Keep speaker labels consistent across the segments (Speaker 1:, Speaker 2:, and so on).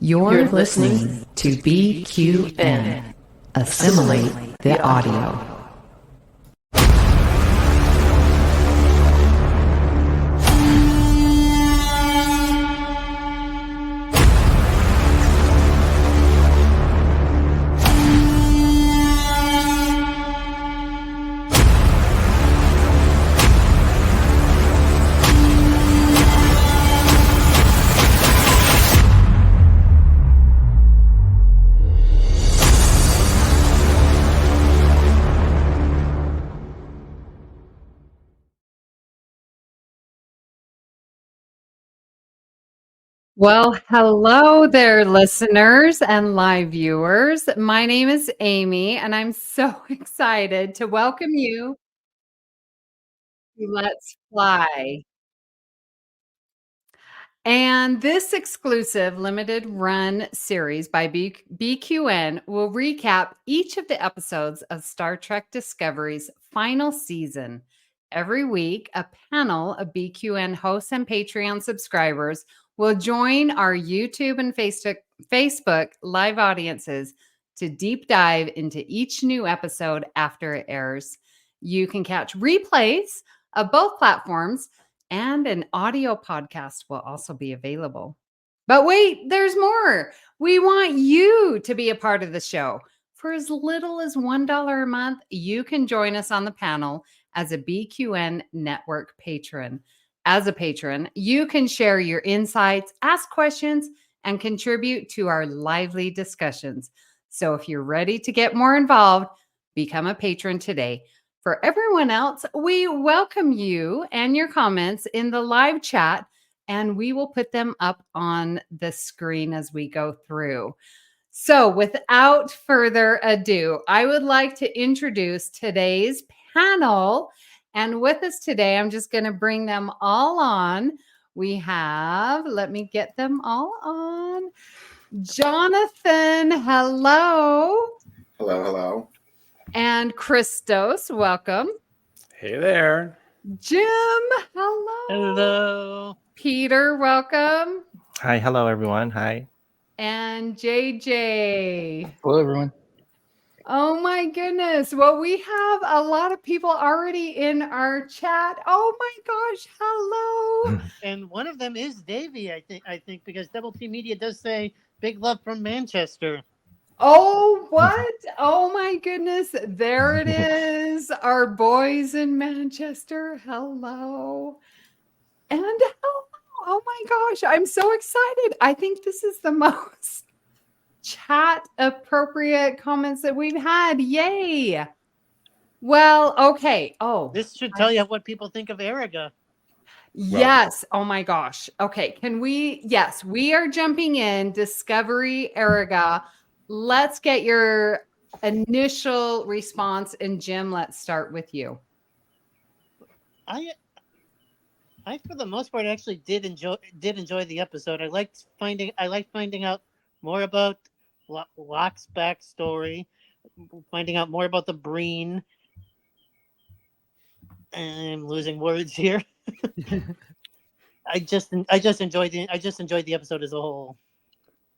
Speaker 1: You're listening to BQN. Assimilate the audio. Well, hello there, listeners and live viewers. My name is Amy, and I'm so excited to welcome you to Let's Fly. And this exclusive limited run series by BQN will recap each of the episodes of Star Trek Discovery's final season. Every week, a panel of BQN hosts and Patreon subscribers will join our YouTube and Facebook live audiences to deep dive into each new episode after it airs. You can catch replays of both platforms, and an audio podcast will also be available. But wait, there's more. We want you to be a part of the show. For as little as $1 a month, you can join us on the panel as a BQN Network patron. As a patron, you can share your insights, ask questions, and contribute to our lively discussions. So if you're ready to get more involved, become a patron today. For everyone else, we welcome you and your comments in the live chat, and we will put them up on the screen as we go through. So without further ado, I would like to introduce today's panel. And with us today, I'm just going to bring them all on. We have, let me get them all on. Jonathan, hello.
Speaker 2: Hello.
Speaker 1: And Christos, welcome.
Speaker 3: Hey there.
Speaker 1: Jim, hello.
Speaker 3: Hello.
Speaker 1: Peter, welcome.
Speaker 4: Hi, hello everyone. Hi.
Speaker 1: And JJ.
Speaker 5: Hello everyone.
Speaker 1: Oh my goodness. Well, we have a lot of people already in our chat. Oh my gosh, hello.
Speaker 6: And one of them is Davey, I think, because Double T Media does say big love from Manchester.
Speaker 1: Oh, what? Oh my goodness. There it is. Our boys in Manchester. Hello. And hello. Oh my gosh. I'm so excited. I think this is the most chat appropriate comments that we've had. Yay. Well, okay. Oh,
Speaker 6: this should tell you what people think of Erigah.
Speaker 1: Yes. Oh my gosh. Okay. Can we? Yes, we are jumping in. Discovery Erigah. Let's get your initial response. And Jim, let's start with you.
Speaker 6: I for the most part actually did enjoy the episode. I liked finding out more about Locke's backstory, finding out more about the Breen. I'm losing words here. I just enjoyed the episode as a whole.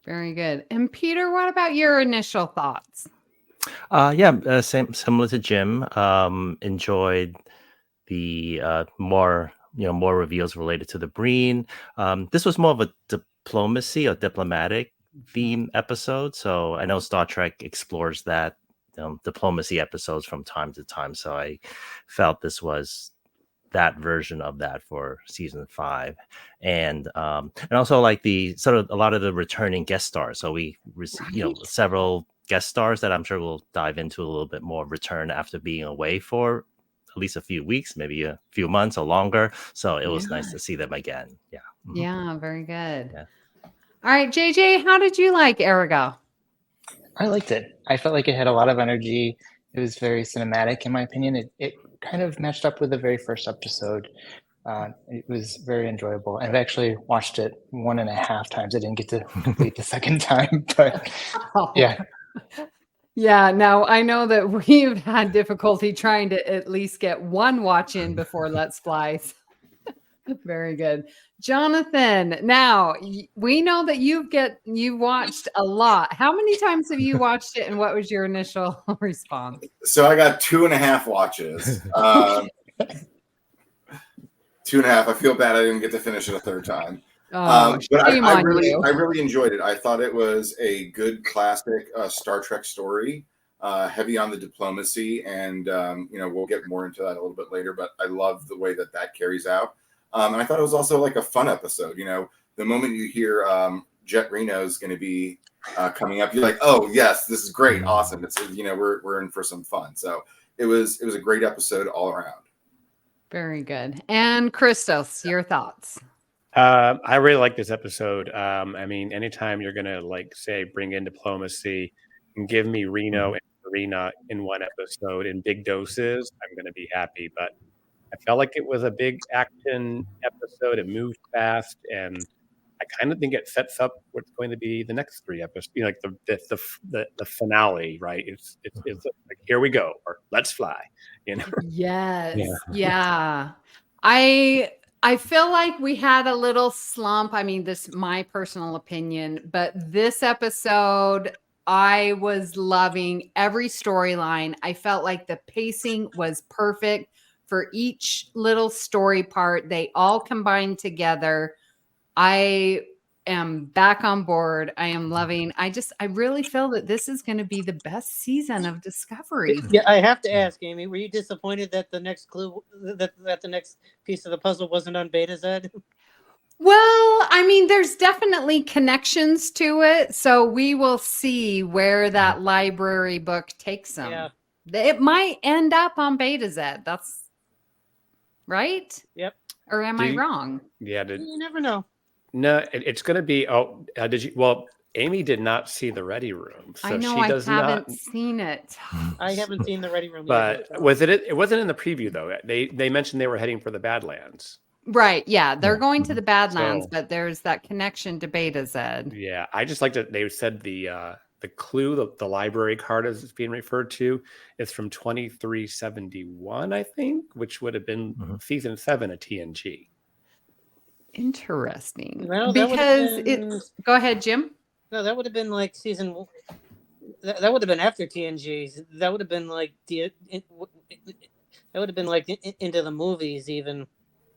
Speaker 1: Very good. And Peter, what about your initial thoughts?
Speaker 4: Similar to Jim. Enjoyed the more reveals related to the Breen. This was more of a diplomacy or diplomatic theme episode. So I know Star Trek explores that diplomacy episodes from time to time. So I felt this was that version of that for season 5, and also like the sort of a lot of the returning guest stars. So we several guest stars that I'm sure we'll dive into a little bit more return after being away for at least a few weeks, maybe a few months or longer. So it was nice to see them again. Yeah. Mm-hmm.
Speaker 1: Yeah, very good. Yeah. All right, JJ, how did you like Erigah?
Speaker 5: I liked it. I felt like it had a lot of energy. It was very cinematic, in my opinion. It kind of matched up with the very first episode. It was very enjoyable. I've actually watched it 1.5 times. I didn't get to complete the second time, but yeah.
Speaker 1: Yeah, now I know that we've had difficulty trying to at least get one watch in before Let's Fly. Very good. Jonathan, now we know that you watched a lot. How many times have you watched it and what was your initial response?
Speaker 2: So I got 2.5 watches. 2.5. I feel bad I didn't get to finish it a third time.
Speaker 1: Oh,
Speaker 2: But
Speaker 1: shame
Speaker 2: I
Speaker 1: on
Speaker 2: really,
Speaker 1: you.
Speaker 2: I really enjoyed it. I thought it was a good classic Star Trek story, heavy on the diplomacy, and we'll get more into that a little bit later. But I love the way that carries out, and I thought it was also like a fun episode. The moment you hear Jet Reno's going to be coming up, you're like, oh yes, this is great, awesome. It's we're in for some fun. So it was a great episode all around.
Speaker 1: Very good. And Christos, your thoughts?
Speaker 3: I really like this episode. I mean, anytime you're gonna bring in diplomacy and give me Reno and Serena in one episode in big doses, I'm gonna be happy. But I felt like it was a big action episode. It moved fast, and I kind of think it sets up what's going to be the next 3 episodes. Like the finale, right? It's like, here we go, or let's fly.
Speaker 1: Yes. Yeah. I feel like we had a little slump. I mean, this is my personal opinion, but this episode, I was loving every storyline. I felt like the pacing was perfect for each little story part. They all combined together. I am back on board. I am loving. I really feel that this is going to be the best season of Discovery.
Speaker 6: Yeah, I have to ask, Amy, were you disappointed that the next clue that the next piece of the puzzle wasn't on Beta Z?
Speaker 1: Well, I mean, there's definitely connections to it, so we will see where that library book takes them.
Speaker 6: Yeah.
Speaker 1: It might end up on Beta Z. That's right.
Speaker 6: Yep.
Speaker 1: Or am I wrong?
Speaker 3: Yeah.
Speaker 6: You never know.
Speaker 3: No, it's going to be. Oh, did you? Well, Amy did not see the Ready Room, so
Speaker 1: I know
Speaker 3: she does
Speaker 1: I haven't
Speaker 3: not.
Speaker 1: seen it.
Speaker 6: I haven't seen the Ready Room
Speaker 3: But
Speaker 6: yet.
Speaker 3: was it? It wasn't in the preview though. They mentioned they were heading for the Badlands.
Speaker 1: Right. Yeah, they're going to the Badlands,
Speaker 3: So-
Speaker 1: but there's that connection to Beta Z.
Speaker 3: Yeah, I just like that they said the clue, the library card as it's being referred to, is from 2371, I think, which would have been season 7 of TNG.
Speaker 1: Interesting.
Speaker 6: Well, that would've
Speaker 1: Because
Speaker 6: been-
Speaker 1: go ahead, Jim.
Speaker 6: No, that would have been like season. That would have been after TNG. That would have been like that would have been like into the movies even.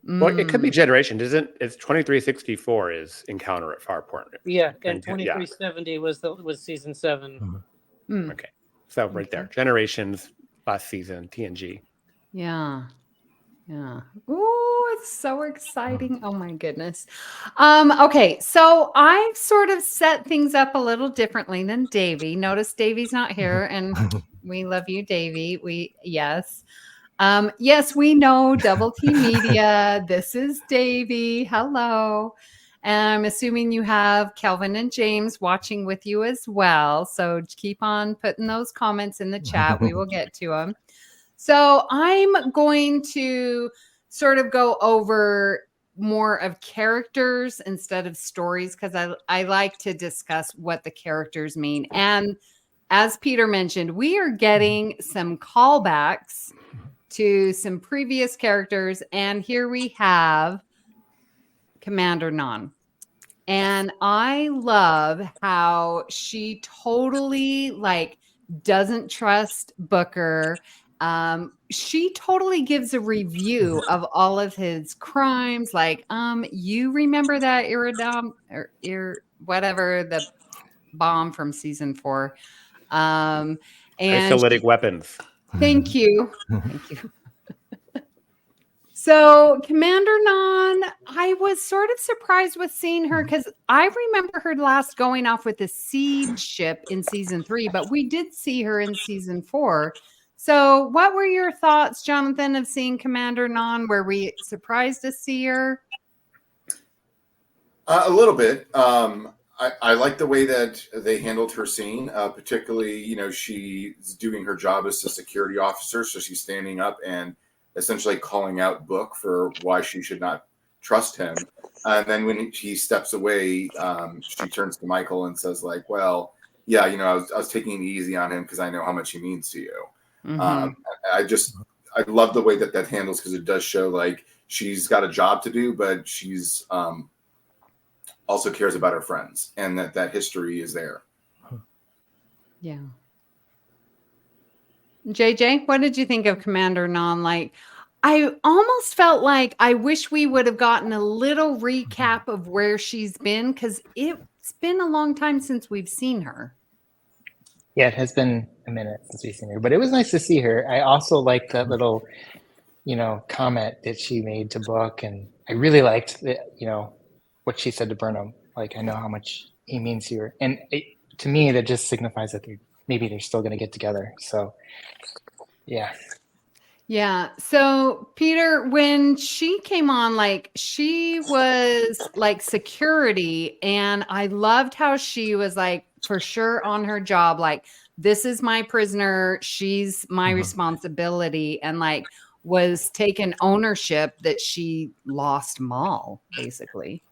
Speaker 3: Well, it could be Generation, isn't? It's 2364 is Encounter at Farpoint.
Speaker 6: Yeah, and
Speaker 3: And-
Speaker 6: 2370 was season 7.
Speaker 3: Okay, so right there, Generations last season, TNG.
Speaker 1: Yeah. Yeah. Ooh, it's so exciting. Oh my goodness. Okay, so I've sort of set things up a little differently than Davey. Notice Davey's not here, and we love you, Davey. Yes, we know Double T Media. This is Davey. Hello. And I'm assuming you have Kelvin and James watching with you as well. So keep on putting those comments in the chat. We will get to them. So I'm going to sort of go over more of characters instead of stories because I like to discuss what the characters mean. And as Peter mentioned, we are getting some callbacks to some previous characters. And here we have Commander Non. And I love how she totally doesn't trust Booker. She totally gives a review of all of his crimes. You remember that Iridom or whatever, the bomb from season 4. And
Speaker 3: Isolytic weapons.
Speaker 1: Thank you. Thank you. So Commander Non, I was sort of surprised with seeing her because I remember her last going off with the Seed ship in season 3, but we did see her in season 4. So what were your thoughts, Jonathan, of seeing Commander Non? Were we surprised to see her?
Speaker 2: A little bit. I like the way that they handled her scene, particularly, she's doing her job as a security officer. So she's standing up and essentially calling out Book for why she should not trust him. And then when he steps away, she turns to Michael and says well, yeah, I was taking it easy on him because I know how much he means to you.
Speaker 1: Mm-hmm.
Speaker 2: I love the way that handles because it does show she's got a job to do, but she's also cares about her friends, and that history is there.
Speaker 1: Yeah. JJ, what did you think of Commander Non? Like, I almost felt like I wish we would have gotten a little recap of where she's been, because it's been a long time since we've seen her.
Speaker 5: Yeah, it has been a minute since we've seen her, but it was nice to see her. I also liked that little, comment that she made to Book, and I really liked what she said to Burnham. Like, I know how much he means to her, and to me, that just signifies that maybe they're still going to get together. So, yeah.
Speaker 1: Yeah. So, Peter, when she came on, like, she was like security, and I loved how she was like for sure on her job. Like, this is my prisoner. She's my responsibility, and like was taking ownership that she lost Maul, basically.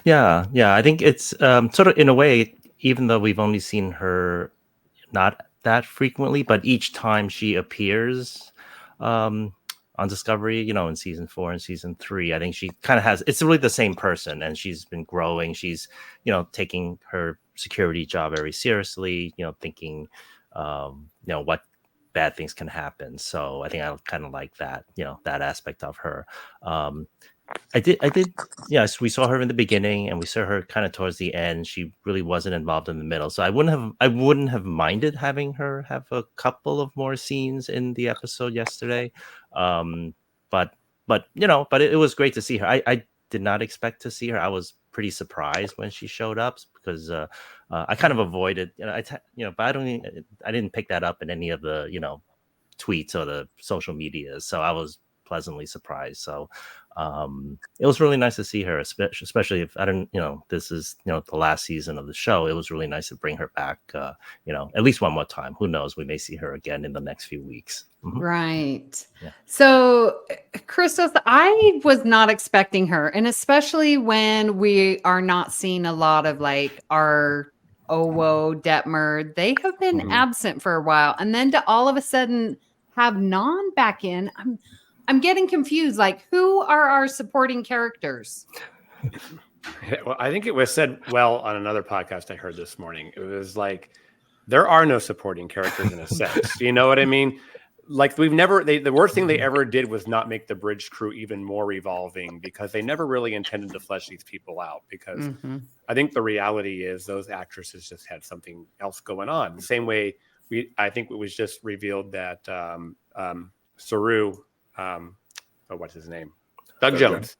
Speaker 4: Yeah, I think it's sort of in a way, even though we've only seen her not that frequently, but each time she appears on Discovery, in season 4 and season 3, I think she kind of it's really the same person, and she's been growing. She's, taking her security job very seriously, thinking, what bad things can happen. So I think I kind of like that, that aspect of her. I did. Yes, we saw her in the beginning, and we saw her kind of towards the end. She really wasn't involved in the middle, so I wouldn't have minded having her have a couple of more scenes in the episode yesterday. But it was great to see her. I did not expect to see her. I was pretty surprised when she showed up, because I kind of avoided, but I didn't pick that up in any of the tweets or the social media, so I was pleasantly surprised. So it was really nice to see her, especially if this is the last season of the show. It was really nice to bring her back, at least one more time. Who knows, we may see her again in the next few weeks.
Speaker 1: Right.
Speaker 4: Yeah.
Speaker 1: So, Christos, I was not expecting her, and especially when we are not seeing a lot of like our Owo, Detmer, they have been absent for a while, and then to all of a sudden have Non back in. I'm getting confused. Like, who are our supporting characters?
Speaker 3: Well, I think it was said well on another podcast I heard this morning. It was like, there are no supporting characters in a sense. You know what I mean? Like, the worst thing they ever did was not make the bridge crew even more revolving, because they never really intended to flesh these people out. Because I think the reality is those actresses just had something else going on. The same way I think it was just revealed that Saru, what's his name? Doug Jones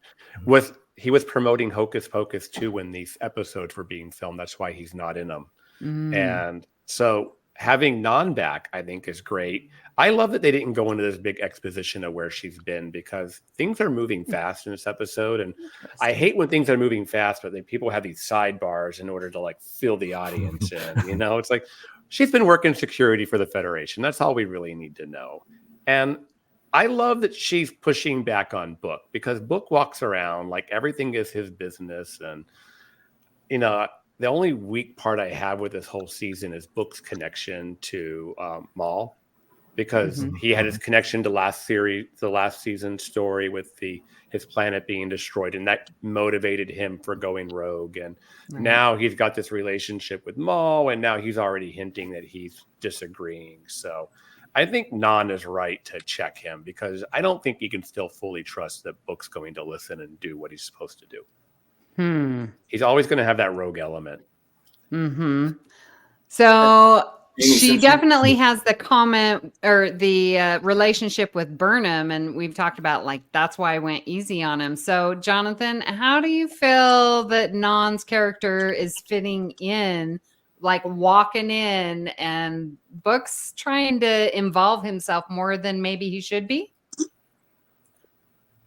Speaker 3: he was promoting Hocus Pocus 2 when these episodes were being filmed. That's why he's not in them. And so having Non back, I think, is great. I love that they didn't go into this big exposition of where she's been, because things are moving fast in this episode. And I hate when things are moving fast, but people have these sidebars in order to like fill the audience in. It's like, she's been working security for the Federation. That's all we really need to know. And I love that she's pushing back on Book, because Book walks around like everything is his business. And, the only weak part I have with this whole season is Book's connection to Maul, because he had his connection to the last season story with his planet being destroyed, and that motivated him for going rogue. And now he's got this relationship with Maul, and now he's already hinting that he's disagreeing. So I think Non is right to check him, because I don't think you can still fully trust that Book's going to listen and do what he's supposed to do. He's always going to have that rogue element.
Speaker 1: So she definitely has the comment or the relationship with Burnham, and we've talked about like that's why I went easy on him. So, Jonathan, how do you feel that Non's character is fitting in, like walking in, and Book's trying to involve himself more than maybe he should be?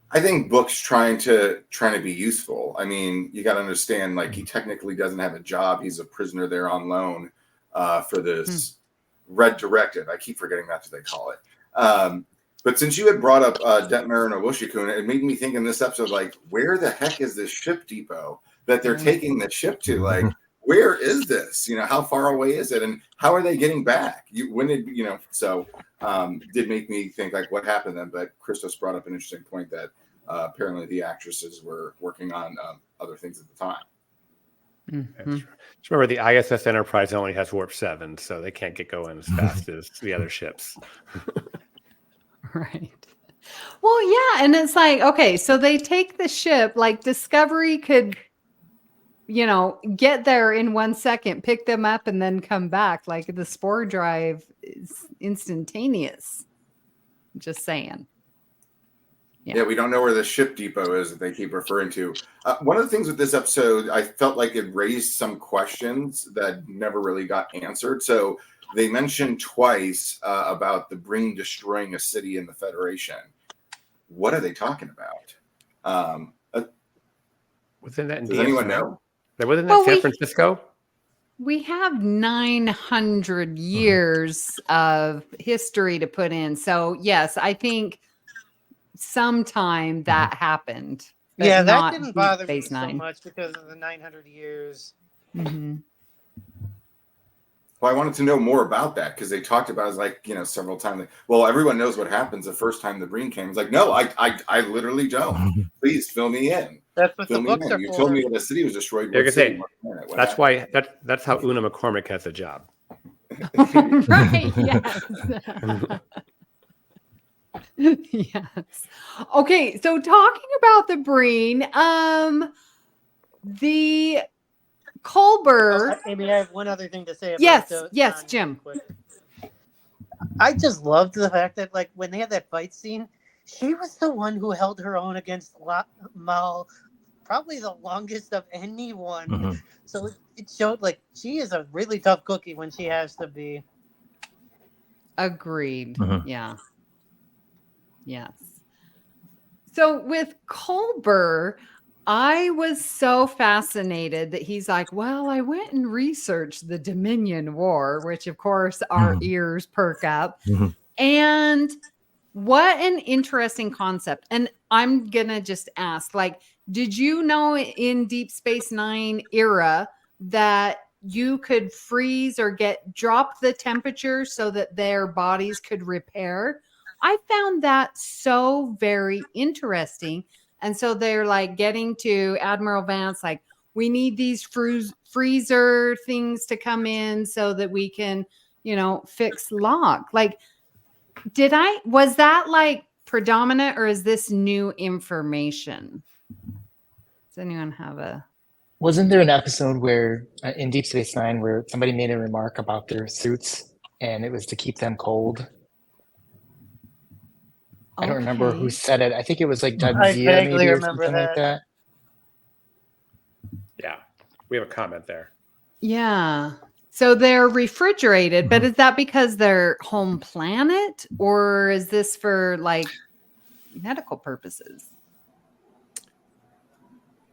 Speaker 2: I think Book's trying to be useful. I mean, you got to understand, like, he technically doesn't have a job. He's a prisoner there on loan for this Red Directive. I keep forgetting that's what they call it. But since you had brought up Detmer and Owoshikun, it made me think in this episode, like, where the heck is this ship depot that they're taking the ship to? Like, where is this? How far away is it, and how are they getting back? So did make me think like what happened then. But Christos brought up an interesting point that apparently the actresses were working on other things at the time.
Speaker 1: Mhm.
Speaker 3: Just remember, the ISS Enterprise only has warp 7, so they can't get going as fast as the other ships.
Speaker 1: Right. Well, yeah, and it's like, okay, so they take the ship, like Discovery could, get there in 1 second, pick them up, and then come back. Like the spore drive is instantaneous. Just saying.
Speaker 2: Yeah, we don't know where the ship depot is that they keep referring to. One of the things with this episode, I felt like it raised some questions that never really got answered. So they mentioned twice about the Breen destroying a city in the Federation. What are they talking about?
Speaker 3: Wasn't that in
Speaker 2: Does
Speaker 3: DS9?
Speaker 2: anyone know?
Speaker 3: Wasn't that San Francisco?
Speaker 1: We have 900 years of history to put in. So, yes, I think sometime that happened. But
Speaker 6: Yeah, that
Speaker 1: not
Speaker 6: didn't
Speaker 1: Deep
Speaker 6: bother me
Speaker 1: Space
Speaker 6: so
Speaker 1: Nine.
Speaker 6: much because of the 900 years.
Speaker 1: Mm-hmm.
Speaker 2: Well, I wanted to know more about that because they talked about it like, several times. Like, well, everyone knows what happens the first time the Breen came. It's like, no, I literally don't. Please fill me in.
Speaker 6: That's what
Speaker 2: Fill
Speaker 6: the
Speaker 2: me
Speaker 6: books
Speaker 2: in.
Speaker 6: are
Speaker 2: You
Speaker 6: for.
Speaker 2: told me that the city was destroyed.
Speaker 3: Yeah, I
Speaker 2: What
Speaker 3: can
Speaker 2: city?
Speaker 3: say,
Speaker 2: What planet? What
Speaker 3: that's
Speaker 2: happened?
Speaker 3: why that's how Una McCormick has a job.
Speaker 1: Right. Yes. Yes. Okay. So talking about the Breen, the Culber.
Speaker 6: Maybe I have one other thing to say about
Speaker 1: Yes, Jim.
Speaker 6: quick. I just loved the fact that, like, when they had that fight scene, she was the one who held her own against Mal, probably the longest of anyone.
Speaker 4: Mm-hmm.
Speaker 6: So it showed, like, she is a really tough cookie when she has to be.
Speaker 1: Agreed.
Speaker 4: Mhm.
Speaker 1: Yeah. Yes. So with Culber, I was so fascinated that he's like, well, I went and researched the Dominion War, which of course our
Speaker 4: Mhm.
Speaker 1: ears perk up.
Speaker 4: Mhm.
Speaker 1: And what an interesting concept. And I'm going to just ask, like, did you know in Deep Space Nine era that you could freeze or drop the temperature so that their bodies could repair? I found that so very interesting. And so they're like getting to Admiral Vance, like, we need these freezer things to come in so that we can, fix Locke. Like, was that like predominant or is this new information? Does anyone have a?
Speaker 5: Wasn't there an episode where in Deep Space Nine where somebody made a remark about their suits and it was to keep them cold? I don't remember who said it. I think it was like Doug
Speaker 6: I
Speaker 5: Zia
Speaker 6: vaguely
Speaker 5: maybe or
Speaker 6: remember
Speaker 5: something like that.
Speaker 3: Yeah, we have a comment there.
Speaker 1: Yeah. So they're refrigerated, but is that because they're home planet or is this for like medical purposes?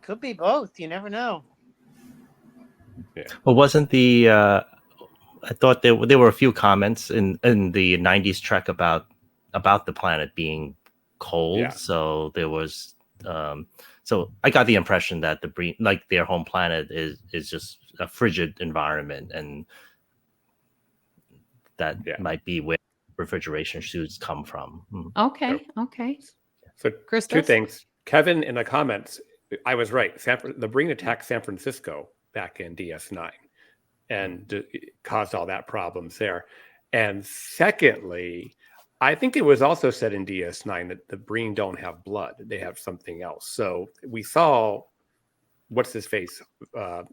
Speaker 6: Could be both. You never know.
Speaker 4: Well, wasn't the I thought there were a few comments in the 90s Trek about the planet being cold.
Speaker 3: Yeah.
Speaker 4: So there was so I got the impression that like their home planet is just a frigid environment, and that might be where refrigeration suits come from.
Speaker 1: Okay.
Speaker 3: So
Speaker 1: Christos?
Speaker 3: two things. Kevin in the comments, I was right. The Breen attacked San Francisco back in DS9 and caused all that problems there. And secondly, I think it was also said in DS9 that the Breen don't have blood. They have something else. So we saw, what's his face,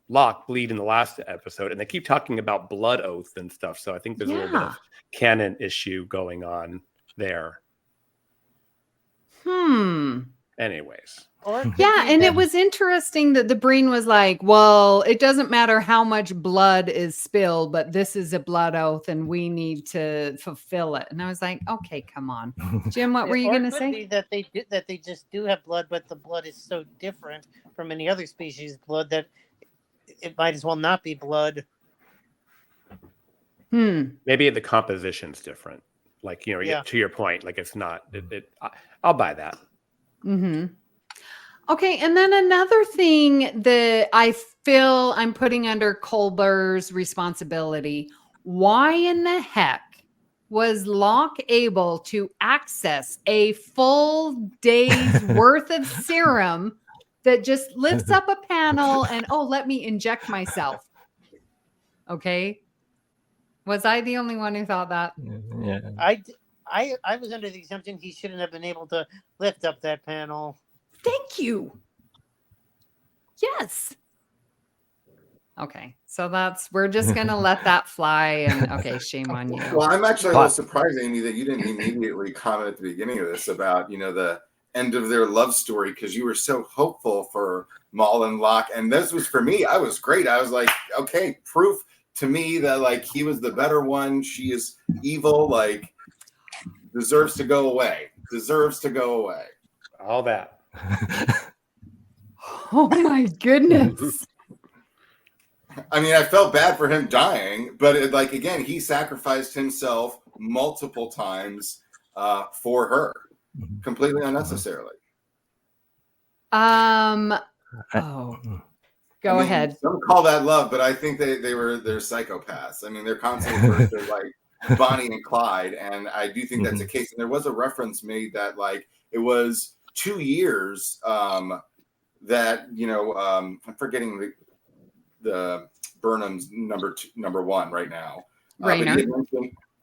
Speaker 3: Locke bleed in the last episode, and they keep talking about blood oath and stuff. So I think there's a little bit of canon issue going on there. Anyways.
Speaker 1: Yeah, and it was interesting that the Breen was like, well, it doesn't matter how much blood is spilled, but this is a blood oath and we need to fulfill it. And I was like, okay, come on. Jim, what were you going to say?
Speaker 6: Be that they just do have blood, but the blood is so different from any other species blood that it might as well not be blood.
Speaker 3: Maybe the composition's different. Like, to your point, like it's not, I'll buy that.
Speaker 1: Okay, and then another thing that I feel I'm putting under Colbert's responsibility, why in the heck was Locke able to access a full day's worth of serum that just lifts up a panel and, oh, let me inject myself? Okay. Was I the only one who thought that?
Speaker 4: Yeah.
Speaker 6: I was under the assumption he shouldn't have been able to lift up that panel.
Speaker 1: Thank you. Yes. Okay. So we're just going to let that fly. And okay, shame on you.
Speaker 2: Well, I'm actually a little surprised, Amy, that you didn't immediately comment at the beginning of this about, the end of their love story, because you were so hopeful for Maul and Locke. And this was, for me, I was great. I was like, okay, proof to me that, like, he was the better one. She is evil, like, deserves to go away.
Speaker 3: All that.
Speaker 1: Oh my goodness.
Speaker 2: I mean, I felt bad for him dying, but again, he sacrificed himself multiple times for her, completely unnecessarily.
Speaker 1: Go ahead.
Speaker 2: Don't call that love, but I think they're psychopaths. I mean, they're constantly they're like Bonnie and Clyde, and I do think that's the case. And there was a reference made that it was 2 years that I'm forgetting the Burnham's number one right now.
Speaker 1: Rayner.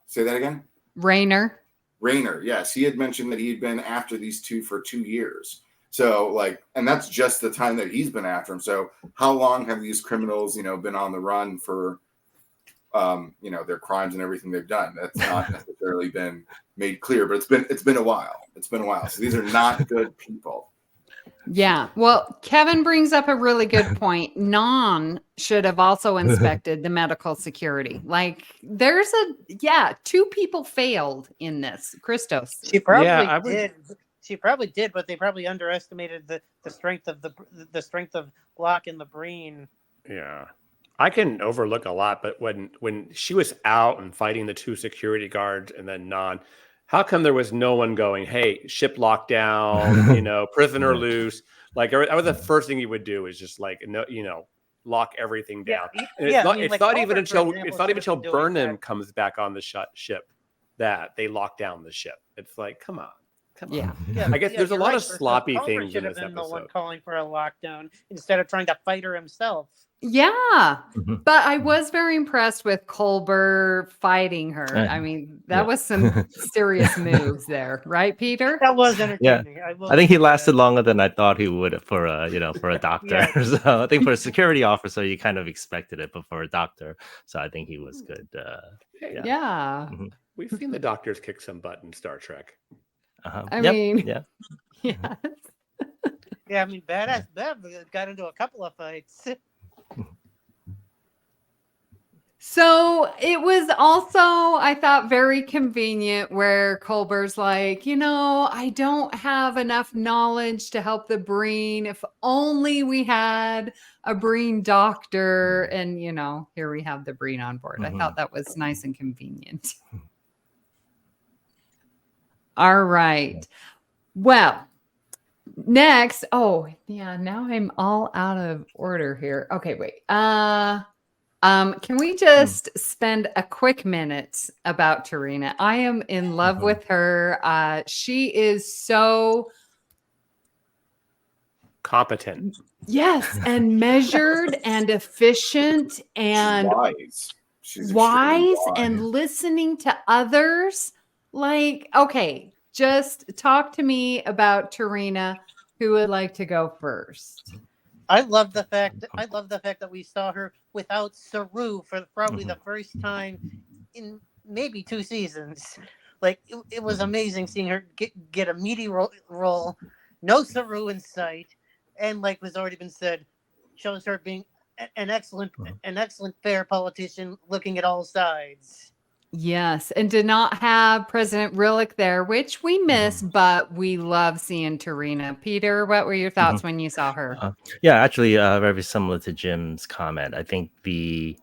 Speaker 2: Say that again.
Speaker 1: Rayner.
Speaker 2: Yes, he had mentioned that he had been after these two for 2 years. So and that's just the time that he's been after him. So how long have these criminals, been on the run for, their crimes and everything they've done? That's not necessarily been made clear, but it's been a while. So these are not good people.
Speaker 1: Yeah. Well, Kevin brings up a really good point. Non should have also inspected the medical security. There's two people failed in this. Christos.
Speaker 6: She probably did. She probably did, but they probably underestimated the strength of the strength of Locke and the Breen.
Speaker 3: Yeah. I can overlook a lot, but when she was out and fighting the 2 security guards and then Non, how come there was no one going, hey, ship locked down, prisoner loose? That was the first thing you would do, is just lock everything down.
Speaker 6: Yeah,
Speaker 3: and it's not even until Burnham comes back on the ship that they lock down the ship. It's like, come on.
Speaker 1: Yeah.
Speaker 3: I guess there's a lot of sloppy things in this
Speaker 6: episode. The one
Speaker 3: episode.
Speaker 6: calling for a lockdown instead of trying to fight her himself.
Speaker 1: Yeah, but I was very impressed with Colbert fighting her. I mean, that was some serious moves there, right, Peter?
Speaker 6: That was entertaining.
Speaker 4: Yeah. I think he lasted longer than I thought he would for a doctor. So I think for a security officer, you kind of expected it, but for a doctor, so I think he was good.
Speaker 1: Yeah.
Speaker 3: We've seen the doctors kick some butt in Star Trek.
Speaker 1: I mean,
Speaker 4: yeah.
Speaker 6: Yeah, I mean, Badass Bev got into a couple of fights.
Speaker 1: So it was also, I thought, very convenient where Colbert's like, I don't have enough knowledge to help the Breen. If only we had a Breen doctor. And, here we have the Breen on board. I thought that was nice and convenient. All right. Well, next. Oh, yeah. Now I'm all out of order here. Okay, wait. Can we just spend a quick minute about Tarina? I am in love with her. She is so
Speaker 3: competent.
Speaker 1: Yes, and measured and efficient and
Speaker 2: wise. She's
Speaker 1: wise and listening to others. Okay, just talk to me about Tarina. Who would like to go first?
Speaker 6: I love the fact that we saw her without Saru for probably the first time in maybe 2 seasons. It was amazing seeing her get a meaty role, no Saru in sight, and was already been said, shows her being an excellent fair politician, looking at all sides.
Speaker 1: Yes, and did not have President Rillick there, which we miss, but we love seeing Tarina. Peter, what were your thoughts when you saw her?
Speaker 4: Yeah, actually, very similar to Jim's comment. I think the,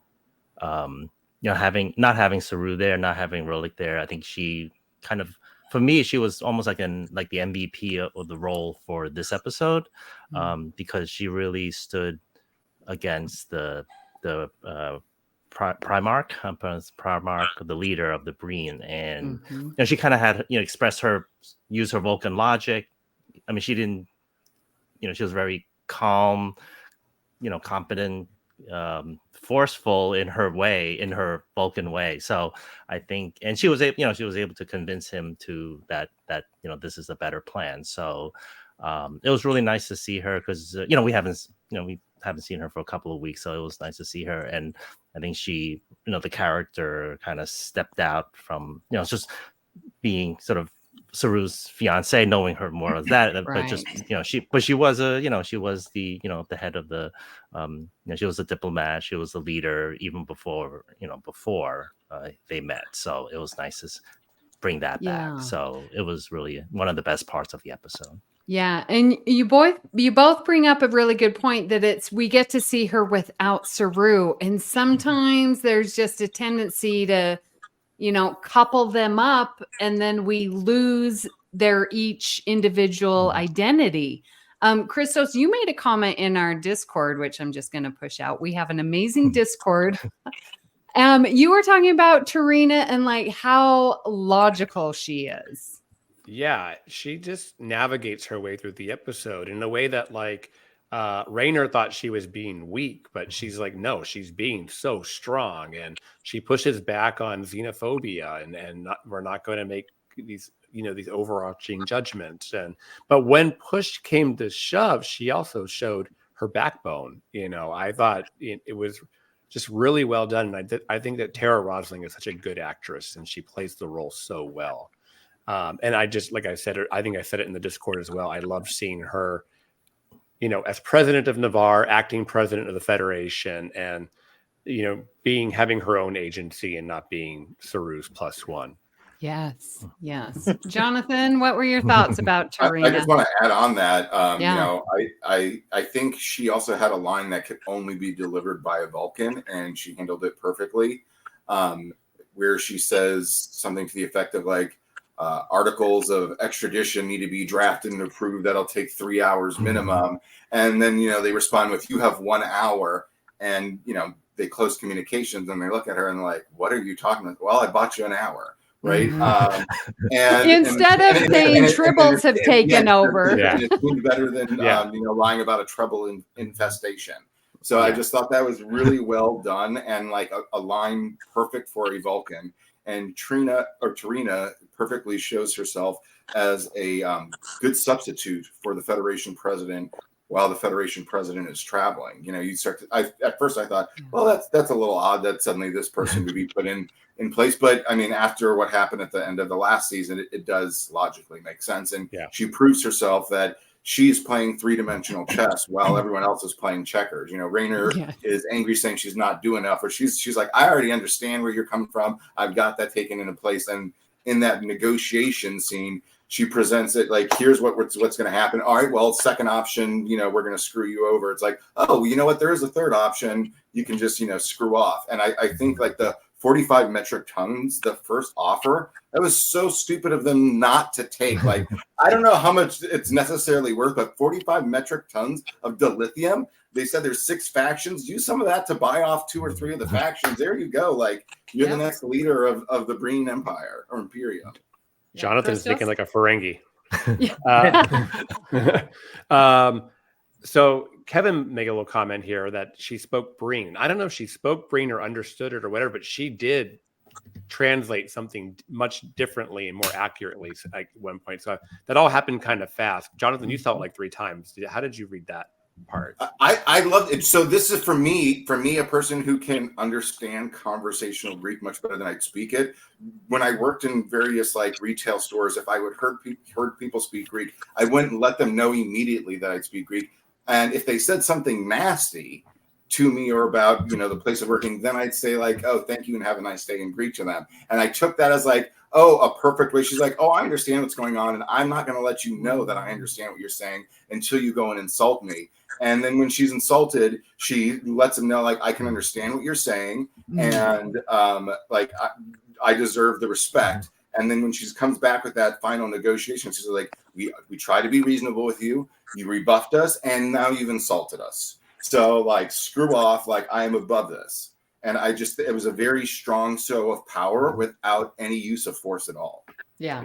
Speaker 4: not having Saru there, not having Rillick there, I think she kind of for me, she was almost like the MVP of the role for this episode, because she really stood against the Primarch, the leader of the Breen, and she kind of had expressed use her Vulcan logic. I mean, she didn't, she was very calm, competent, forceful in her Vulcan way. So I think, and she was able to convince him to that this is a better plan. So it was really nice to see her, because we haven't seen her for a couple of weeks, so it was nice to see her. And I think she, the character kind of stepped out from just being sort of Saru's fiance, knowing her more as that,
Speaker 1: Right.
Speaker 4: but just she was she was the the head of the she was a diplomat, she was the leader even before they met. So it was nice to bring that back. So it was really one of the best parts of the episode.
Speaker 1: Yeah, and you both bring up a really good point, that we get to see her without Saru, and sometimes there's just a tendency to couple them up, and then we lose their each individual identity. Christos, you made a comment in our Discord, which I'm just going to push out. We have an amazing Discord. You were talking about Tarina and like how logical she is.
Speaker 3: Yeah, she just navigates her way through the episode in a way that Raynor thought she was being weak, but she's like, no, she's being so strong, and she pushes back on xenophobia, and we're not going to make these overarching judgments. But when push came to shove, she also showed her backbone. I thought it was just really well done, and I think that Tara Rosling is such a good actress, and she plays the role so well. And I just, like I said, I think I said it in the Discord as well, I love seeing her, as president of Navarre, acting president of the Federation, and, having her own agency and not being Saru's plus one.
Speaker 1: Yes. Jonathan, what were your thoughts about Tarina?
Speaker 2: I just want to add on that. I think she also had a line that could only be delivered by a Vulcan, and she handled it perfectly, where she says something to the effect of articles of extradition need to be drafted and approved. That'll take 3 hours minimum. And then, they respond with, you have 1 hour. And, they close communications, and they look at her and like, what are you talking about? Well, I bought you an hour. Right. And
Speaker 1: instead of saying tribbles have taken over.
Speaker 2: And it's better than, lying about a trouble infestation. So I just thought that was really well done, and like a line perfect for a Vulcan. And Tarina perfectly shows herself as a good substitute for the Federation president while the Federation president is traveling. At first I thought, well, that's a little odd that suddenly this person would be put in place. But I mean, after what happened at the end of the last season, it does logically make sense. And she proves herself that she's playing three-dimensional chess while everyone else is playing checkers. Raynor is angry, saying she's not doing enough, or she's like, I already understand where you're coming from. I've got that taken into place. And in that negotiation scene, she presents it like, here's what's going to happen. All right, well, second option, we're going to screw you over. It's like, oh, you know what? There is a third option. You can just, screw off. And I think like the 45 metric tons, the first offer, that was so stupid of them not to take. Like, I don't know how much it's necessarily worth, but 45 metric tons of dilithium. They said there's 6 factions. Use some of that to buy off 2 or 3 of the factions. There you go. Like, you're the next leader of the Breen Empire or Imperium.
Speaker 3: Jonathan's thinking like a Ferengi. So Kevin made a little comment here that she spoke Breen. I don't know if she spoke Breen or understood it or whatever, but she did translate something much differently and more accurately at one point. So that all happened kind of fast. Jonathan, you saw it like 3 times. How did you read that part?
Speaker 2: I loved it. So this is for me, a person who can understand conversational Greek much better than I'd speak it. When I worked in various retail stores, if I would heard people speak Greek, I wouldn't let them know immediately that I'd speak Greek. And if they said something nasty to me or about, the place of working, then I'd say oh, thank you and have a nice day in Greek to them. And I took that as oh, a perfect way. She's like, oh, I understand what's going on. And I'm not going to let you know that I understand what you're saying until you go and insult me. And then when she's insulted, she lets them know, I can understand what you're saying. And I deserve the respect. And then when she comes back with that final negotiation, she's like, we try to be reasonable with you. You rebuffed us, and now you've insulted us. So like, screw off. Like, I am above this. And it was a very strong show of power without any use of force at all.
Speaker 1: Yeah.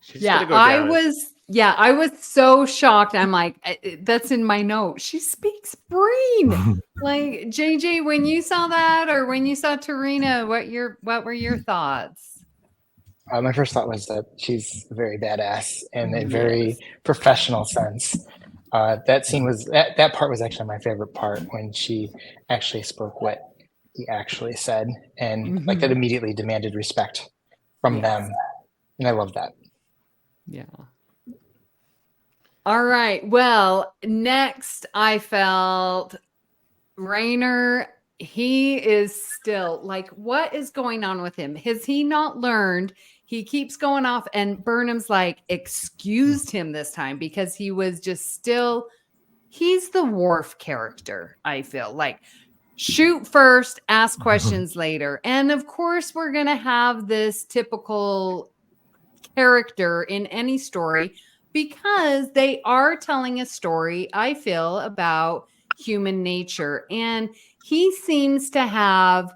Speaker 3: She's
Speaker 1: Yeah,
Speaker 3: gonna go
Speaker 1: I
Speaker 3: down
Speaker 1: was. Yeah, I was so shocked. I'm like, that's in my note. She speaks Breen. Like JJ, when you saw that, or when you saw Tarina, what were your thoughts?
Speaker 5: My first thought was that she's very badass in a
Speaker 1: Yes.
Speaker 5: very professional sense. That scene was that part was actually my favorite part, when she actually spoke what he actually said, and like that immediately demanded respect from them, and I love that.
Speaker 1: Yeah. All right. Well, next I felt Rainer. He is still like, what is going on with him? Has he not learned? He keeps going off, and Burnham's like excused him this time because he was just still. He's the Worf character. I feel like shoot first, ask questions later, and of course we're gonna have this typical character in any story because they are telling a story, I feel, about human nature. And he seems to have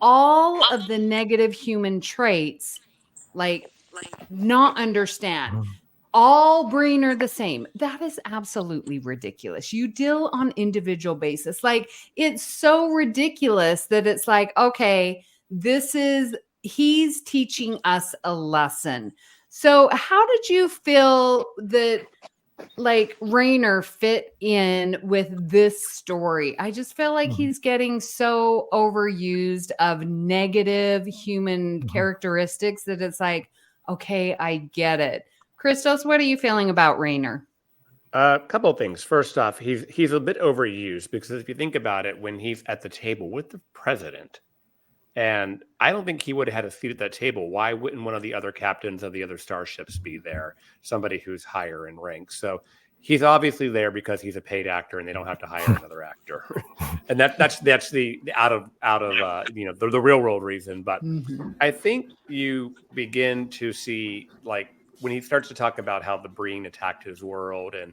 Speaker 1: all of the negative human traits, like not understand. All Breen are the same. That is absolutely ridiculous. You deal on individual basis. Like, it's so ridiculous that it's like, okay, he's teaching us a lesson. So how did you feel that like Rainer fit in with this story? I just feel like he's getting so overused of negative human characteristics that it's like, okay, I get it. Christos, what are you feeling about Rainer?
Speaker 3: A couple of things. First off, he's a bit overused because if you think about it, when he's at the table with the president, and I don't think he would have had a seat at that table. Why wouldn't one of the other captains of the other starships be there? Somebody who's higher in rank. So he's obviously there because he's a paid actor, and they don't have to hire another actor. And that's the out of the real world reason. But I think you begin to see, like, when he starts to talk about how the Breen attacked his world, and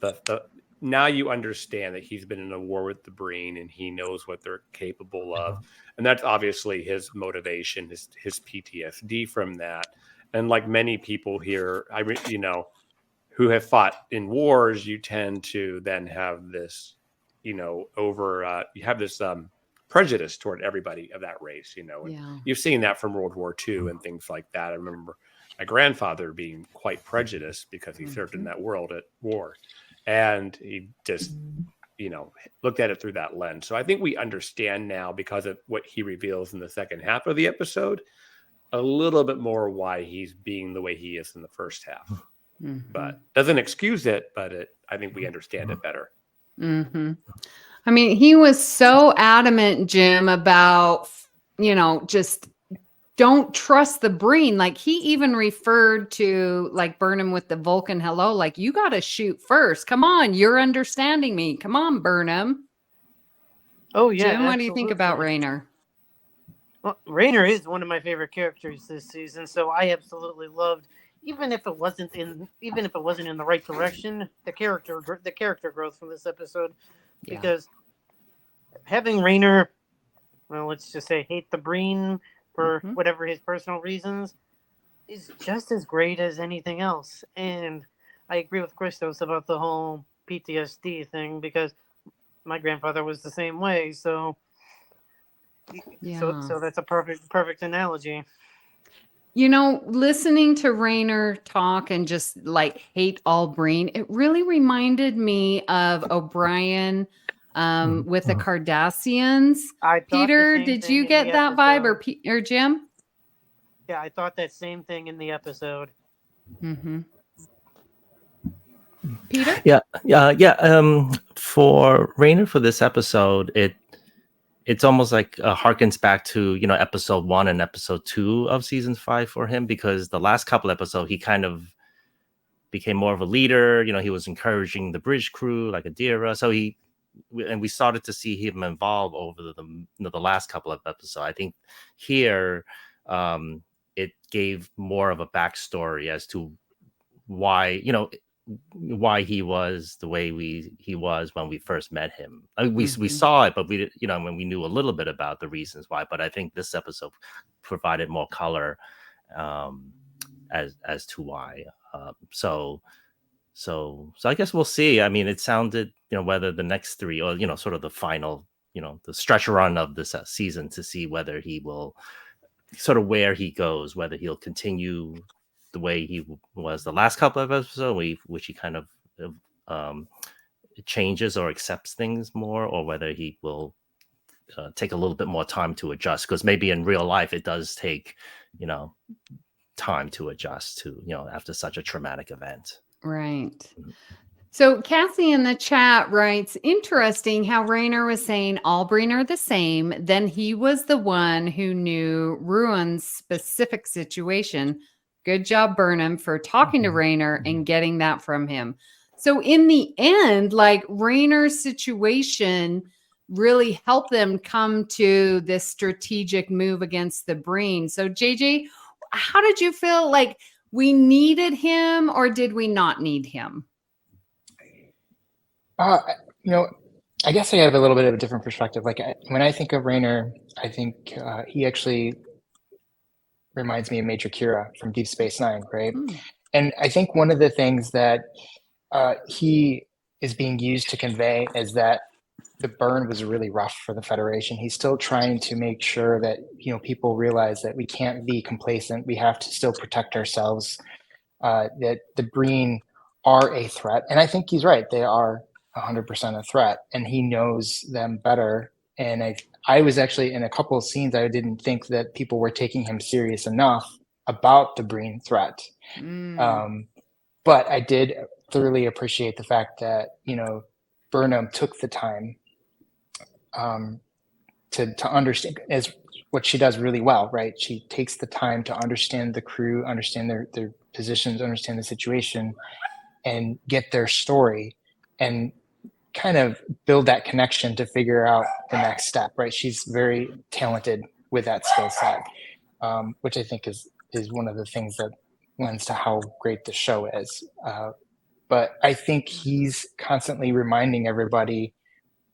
Speaker 3: the now you understand that he's been in a war with the Breen and he knows what they're capable of. And that's obviously his motivation, his PTSD from that. And like many people here, who have fought in wars, you tend to then have this, you have this prejudice toward everybody of that race, and you've seen that from World War II and things like that. I remember my grandfather being quite prejudiced because he served in that world at war, and he just looked at it through that lens. So I think we understand now, because of what he reveals in the second half of the episode, a little bit more why he's being the way he is in the first half. But doesn't excuse it, but I think we understand it better.
Speaker 1: I mean, he was so adamant, Jim, about, just don't trust the Breen. Like, he even referred to like Burnham with the Vulcan hello, like, you got to shoot first. Come on, you're understanding me. Come on, Burnham.
Speaker 6: Oh yeah,
Speaker 1: Jim, what do you think about Rainer?
Speaker 6: Well, Rainer is one of my favorite characters this season, so I absolutely loved, even if it wasn't in the right direction, the character growth from this episode, because having Rainer, well, let's just say, hate the Breen for whatever his personal reasons, is just as great as anything else. And I agree with Christos about the whole PTSD thing, because my grandfather was the same way. So that's a perfect analogy.
Speaker 1: Listening to Rainer talk and just like hate all Breen, it really reminded me of O'Brien with the Cardassians. Peter, did you get that vibe, or Jim?
Speaker 6: Yeah, I thought that same thing in the episode.
Speaker 1: Peter?
Speaker 4: Yeah. For Rainer, for this episode, it's almost like harkens back to episode 1 and episode 2 of season 5 for him, because the last couple episodes he kind of became more of a leader. He was encouraging the bridge crew like Adira. So we started to see him evolve over the last couple of episodes. I think here it gave more of a backstory as to why he was the way he was when we first met him. I mean, we saw it, but we did, when we knew a little bit about the reasons why. But I think this episode provided more color as to why. So I guess we'll see. I mean, it sounded, whether the next three or, sort of the final, the stretch run of this season, to see whether he will sort of where he goes, whether he'll continue the way he was the last couple of episodes, which he kind of changes or accepts things more, or whether he will take a little bit more time to adjust, because maybe in real life it does take, time to adjust to, after such a traumatic event.
Speaker 1: Right. So Cassie in the chat writes, interesting how Raynor was saying all Breen are the same. Then he was the one who knew Ruin's specific situation. Good job, Burnham, for talking to Raynor and getting that from him. So in the end, like, Raynor's situation really helped them come to this strategic move against the Breen. So JJ, how did you feel? Like, we needed him, or did we not need him?
Speaker 5: I guess I have a little bit of a different perspective. Like, when I think of Raynor, I think he actually reminds me of Major Kira from Deep Space Nine, right? And I think one of the things that he is being used to convey is that the burn was really rough for the Federation. He's still trying to make sure that, people realize that we can't be complacent. We have to still protect ourselves, that the Breen are a threat. And I think he's right. They are 100% a threat, and he knows them better. And I was actually in a couple of scenes, I didn't think that people were taking him serious enough about the Breen threat. But I did thoroughly appreciate the fact that, Burnham took the time to understand, as what she does really well, right? She takes the time to understand the crew, understand their positions, understand the situation, and get their story, and kind of build that connection to figure out the next step, right? She's very talented with that skill set, which I think is one of the things that lends to how great the show is. But I think he's constantly reminding everybody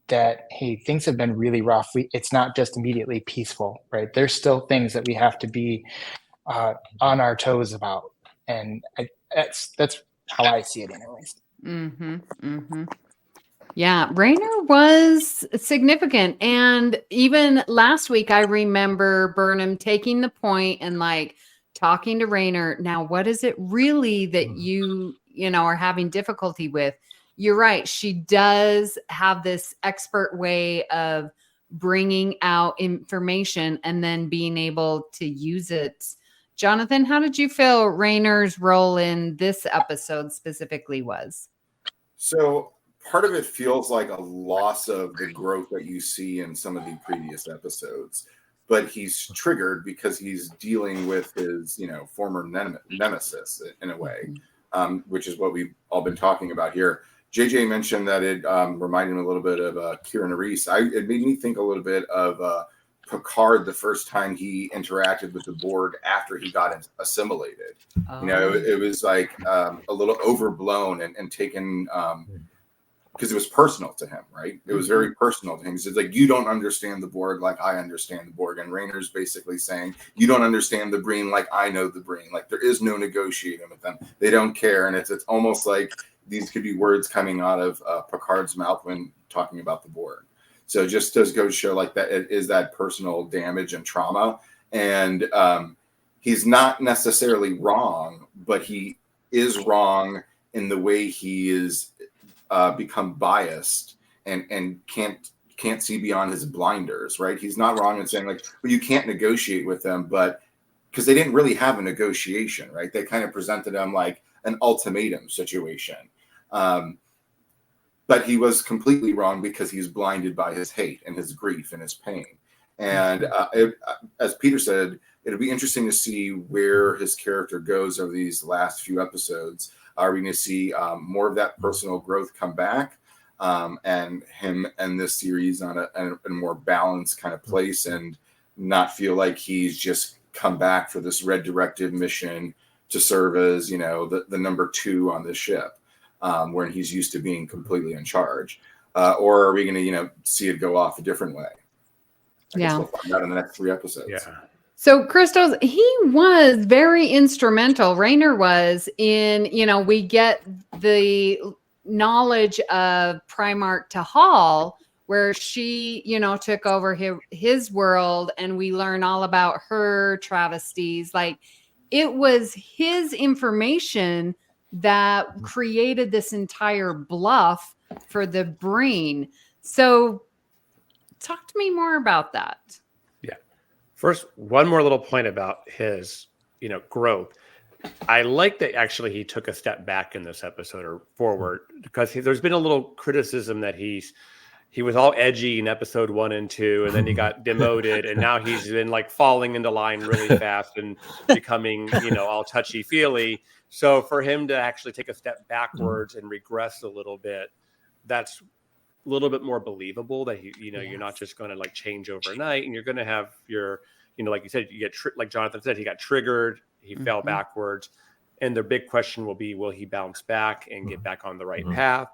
Speaker 5: that, hey, things have been really rough. It's not just immediately peaceful, right? There's still things that we have to be on our toes about, and that's how I see it, anyways.
Speaker 1: Yeah, Raynor was significant, and even last week I remember Burnham taking the point and like talking to Raynor. Now, what is it really that you are having difficulty with? You're right. She does have this expert way of bringing out information and then being able to use it. Jonathan, how did you feel Raynor's role in this episode specifically was?
Speaker 2: So part of it feels like a loss of the growth that you see in some of the previous episodes, but he's triggered because he's dealing with his, former nemesis in a way, which is what we've all been talking about here. JJ mentioned that it reminded him a little bit of Kira Nerys. It made me think a little bit of Picard the first time he interacted with the Borg after he got assimilated. It was like a little overblown and taken because it was personal to him, right? It was very personal to him. He's like, you don't understand the Borg like I understand the Borg. And Raynor's basically saying, you don't understand the Breen like I know the Breen. Like, there is no negotiating with them. They don't care. And it's almost like these could be words coming out of Picard's mouth when talking about the Borg. So it just does go to show like that it is that personal damage and trauma. And he's not necessarily wrong, but he is wrong in the way he is become biased and can't see beyond his blinders, right? He's not wrong in saying like, well, you can't negotiate with them, but because they didn't really have a negotiation, right? They kind of presented him like an ultimatum situation. But he was completely wrong because he's blinded by his hate and his grief and his pain. And as Peter said, it'll be interesting to see where his character goes over these last few episodes. Are we going to see more of that personal growth come back and him end this series on a more balanced kind of place and not feel like he's just come back for this red directive mission to serve as, you know, the number 2 on the ship, when he's used to being completely in charge? Or are we going to, you know, see it go off a different way? I guess we'll find out in the next 3 episodes.
Speaker 3: Yeah.
Speaker 1: So Christos, he was very instrumental. Rayner was in, you know, we get the knowledge of Primarch Tahal, where she, you know, took over his world, and we learn all about her travesties. Like, it was his information that created this entire bluff for the Breen. So talk to me more about that.
Speaker 3: First, one more little point about his, you know, growth. I like that actually he took a step back in this episode, or forward, because there's been a little criticism that he was all edgy in episode 1 and 2, and then he got demoted, and now he's been like falling into line really fast and becoming, you know, all touchy feely. So for him to actually take a step backwards and regress a little bit, that's a little bit more believable, that he, you know, you're not just going to like change overnight, and you're going to have your, you know, like you said, you get like Jonathan said, he got triggered, he fell backwards, and the big question will be, will he bounce back and get back on the right path,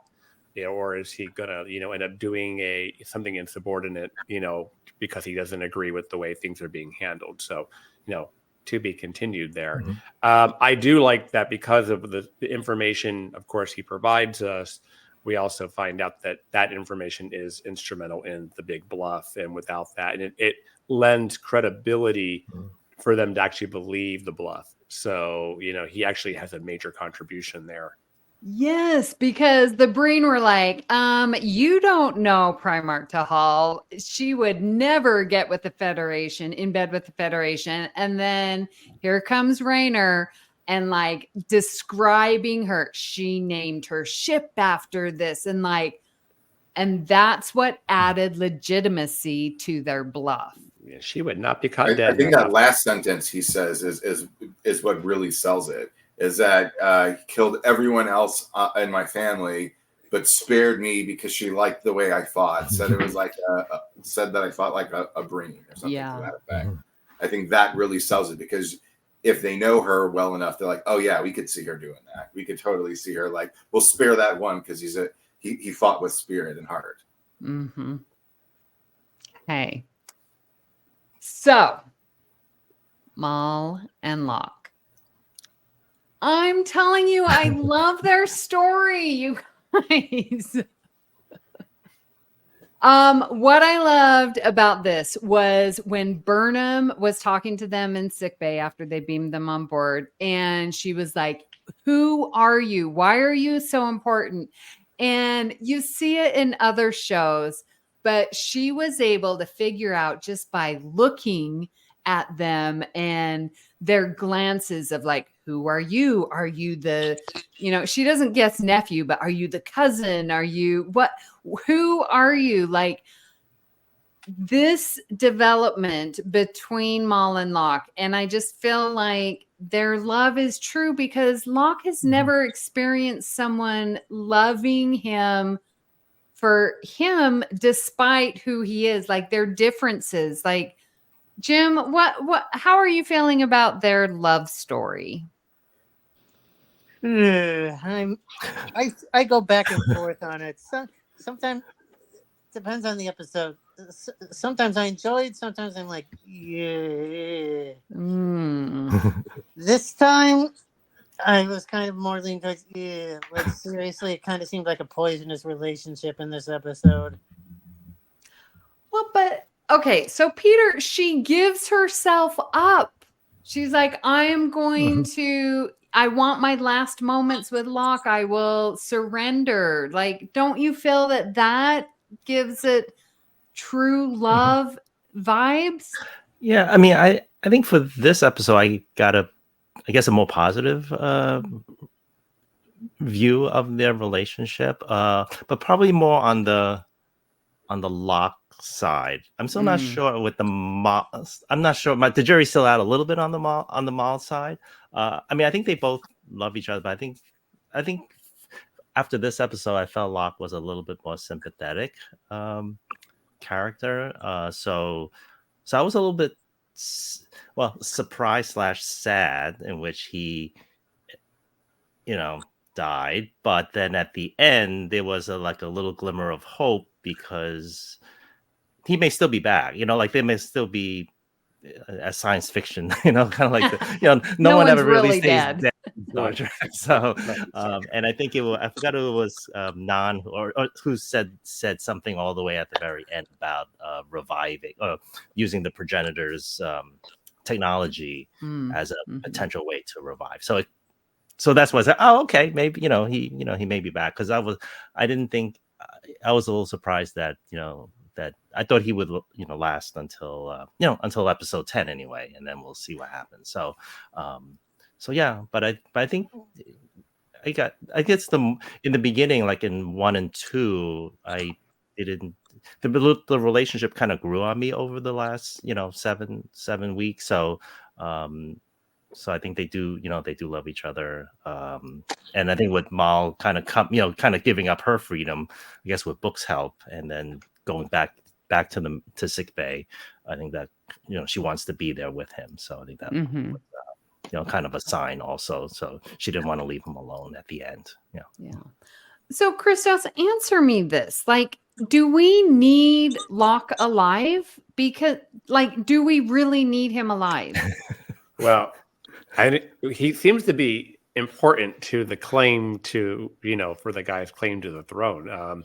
Speaker 3: you know, or is he gonna, you know, end up doing something insubordinate, you know, because he doesn't agree with the way things are being handled? So, you know, to be continued there. I do like that because of the information, of course, he provides us. We also find out that information is instrumental in the big bluff, and without that, and it lends credibility for them to actually believe the bluff. So, you know, he actually has a major contribution there.
Speaker 1: Yes, because the Breen were like, you don't know Primarch Tahal. She would never get with the Federation, in bed with the Federation. And then here comes Rayner, and like describing her. She named her ship after this, and like, and that's what added legitimacy to their bluff.
Speaker 3: Yeah, she would not be caught dead.
Speaker 2: I think that last sentence he says is what really sells it. Is that he killed everyone else in my family, but spared me because she liked the way I fought. Said it was like said that I fought like a Breen or something to that effect. I think that really sells it, because if they know her well enough, they're like, oh yeah, we could see her doing that. We could totally see her like, we'll spare that one because he fought with spirit and heart.
Speaker 1: Hey, so Maul and Locke. I'm telling you, I love their story, you guys. What I loved about this was when Burnham was talking to them in sickbay after they beamed them on board, and she was like, who are you? Why are you so important? And you see it in other shows, but she was able to figure out just by looking at them and their glances of like, who are you? Are you the, you know, she doesn't guess nephew, but are you the cousin? Are you what? Who are you? Like, this development between Maul and Locke, and I just feel like their love is true because Locke has never experienced someone loving him for him despite who he is, like their differences. Like, Jim, how are you feeling about their love story?
Speaker 6: I go back and forth on it. Sometimes depends on the episode. Sometimes I enjoy it. Sometimes I'm like, yeah. This time, I was kind of more leaning towards, yeah. Like, seriously, it kind of seemed like a poisonous relationship in this episode.
Speaker 1: Well, but okay, so Peter, she gives herself up. She's like, I am going to, I want my last moments with Locke. I will surrender. Like, don't you feel that gives it true love vibes?
Speaker 4: Yeah, I mean, I think for this episode, I got I guess a more positive view of their relationship, but probably more on the Locke side. I'm still not sure with the Maul. I'm not sure. The jury's still out a little bit on the Maul side. I mean, I think they both love each other, but I think after this episode, I felt Locke was a little bit more sympathetic character. So I was a little bit surprised / sad in which he, died. But then at the end, there was a little glimmer of hope because he may still be back. Like there may still be a science fiction, kind of like no one
Speaker 1: one's
Speaker 4: ever really
Speaker 1: really
Speaker 4: stays
Speaker 1: dead.
Speaker 4: dead in Star Trek. So,
Speaker 3: Star
Speaker 4: and I think I forgot who it was, Non or who said something all the way at the very end about reviving, using the progenitors' technology as a potential way to revive. So that's why I said, oh, okay, maybe he may be back, because I didn't think, I was a little surprised that that I thought he would last until until episode 10 anyway, and then we'll see what happens. So yeah, but I think I guess in the beginning, like in 1 and 2, I didn't the relationship kind of grew on me over the last 7 weeks. So so I think they do love each other. And I think with Mal kind of giving up her freedom, I guess with Book's help, and then going back to sick bay, I think that she wants to be there with him. So I think that was, kind of a sign also. So she didn't want to leave him alone at the end.
Speaker 1: Yeah. So Christos, answer me this: like, do we need Locke alive? Because, like, do we really need him alive?
Speaker 3: Well, he seems to be important to the claim to, for the guy's claim to the throne.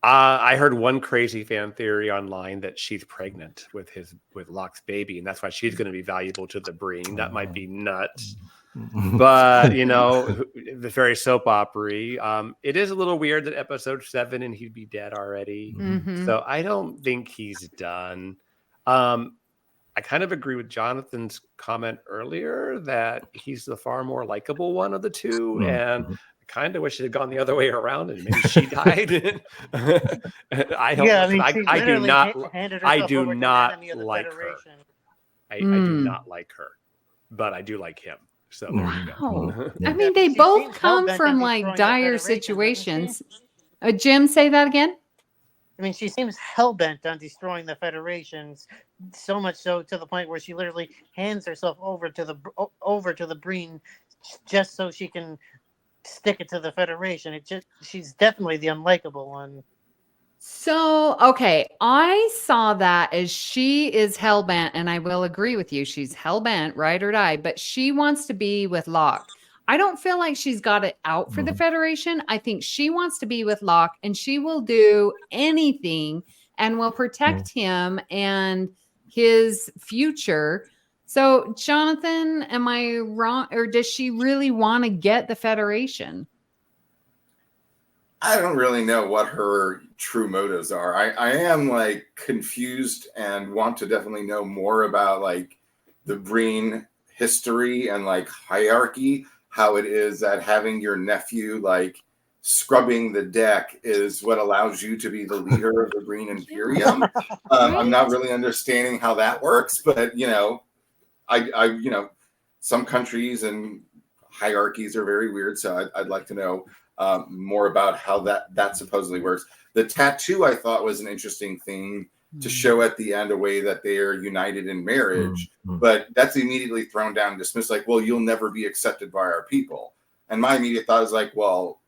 Speaker 3: I heard one crazy fan theory online that she's pregnant with Locke's baby, and that's why she's going to be valuable to the Breen. That might be nuts, but the very soap opera. It is a little weird that episode 7 and he'd be dead already. So I don't think he's done. I kind of agree with Jonathan's comment earlier that he's the far more likable one of the two, and I kind of wish it had gone the other way around and maybe she died. I don't.
Speaker 6: Yeah, I mean,
Speaker 3: I do not. I do
Speaker 6: over to the
Speaker 3: not
Speaker 6: enemy of the
Speaker 3: like her.
Speaker 6: Federation.
Speaker 3: I do not like her, but I do like him. So there you go.
Speaker 1: Wow. I mean,
Speaker 6: Yeah,
Speaker 1: they
Speaker 6: she
Speaker 1: both
Speaker 6: seems
Speaker 1: come
Speaker 6: hell-bent
Speaker 1: from
Speaker 6: on
Speaker 1: like
Speaker 6: destroying the
Speaker 1: dire
Speaker 6: Federation, doesn't she?
Speaker 1: situations. Jim, say that again.
Speaker 6: I mean, she seems hell-bent on destroying the Federations, so much so to the point where she literally hands herself over to the Breen just so she can stick it to the Federation. She's definitely the unlikable one.
Speaker 1: So, okay, I saw that as she is hell-bent, and I will agree with you. She's hell-bent, ride or die, but she wants to be with Locke. I don't feel like she's got it out for the Federation. I think she wants to be with Locke, and she will do anything and will protect him and his future. So, Jonathan, am I wrong? Or does she really want to get the Federation?
Speaker 2: I don't really know what her true motives are. I am like confused and want to definitely know more about like the Breen history and like hierarchy, how it is that having your nephew like scrubbing the deck is what allows you to be the leader of the Breen Imperium. I'm not really understanding how that works, but I some countries and hierarchies are very weird, so I'd like to know more about how that supposedly works. The tattoo I thought was an interesting thing to show at the end, a way that they are united in marriage, but that's immediately thrown down and dismissed, like, well, you'll never be accepted by our people. And my immediate thought is like, well,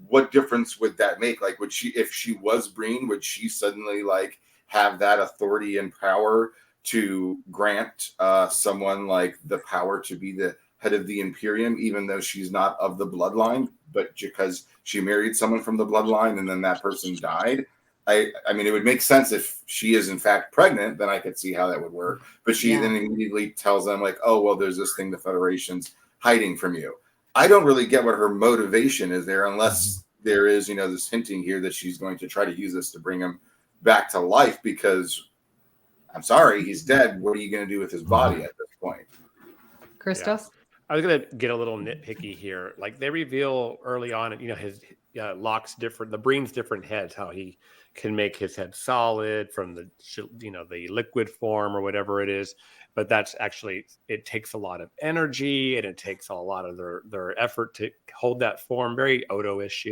Speaker 2: what difference would that make? Like, would she, if she was Breen, would she suddenly like have that authority and power to grant someone like the power to be the head of the Imperium, even though she's not of the bloodline, but because she married someone from the bloodline and then that person died? I mean, it would make sense if she is in fact pregnant, then I could see how that would work. But she then immediately tells them like, oh, well, there's this thing the Federation's hiding from you. I don't really get what her motivation is there, unless there is, this hinting here that she's going to try to use this to bring him back to life, because I'm sorry, he's dead. What are you going to do with his body at this point?
Speaker 1: Christos?
Speaker 3: I was going to get a little nitpicky here. Like, they reveal early on, his Locke's different, the Breen's different heads, how he can make his head solid from the, the liquid form or whatever it is. But that's actually, it takes a lot of energy and it takes a lot of their effort to hold that form, very Odo-ish,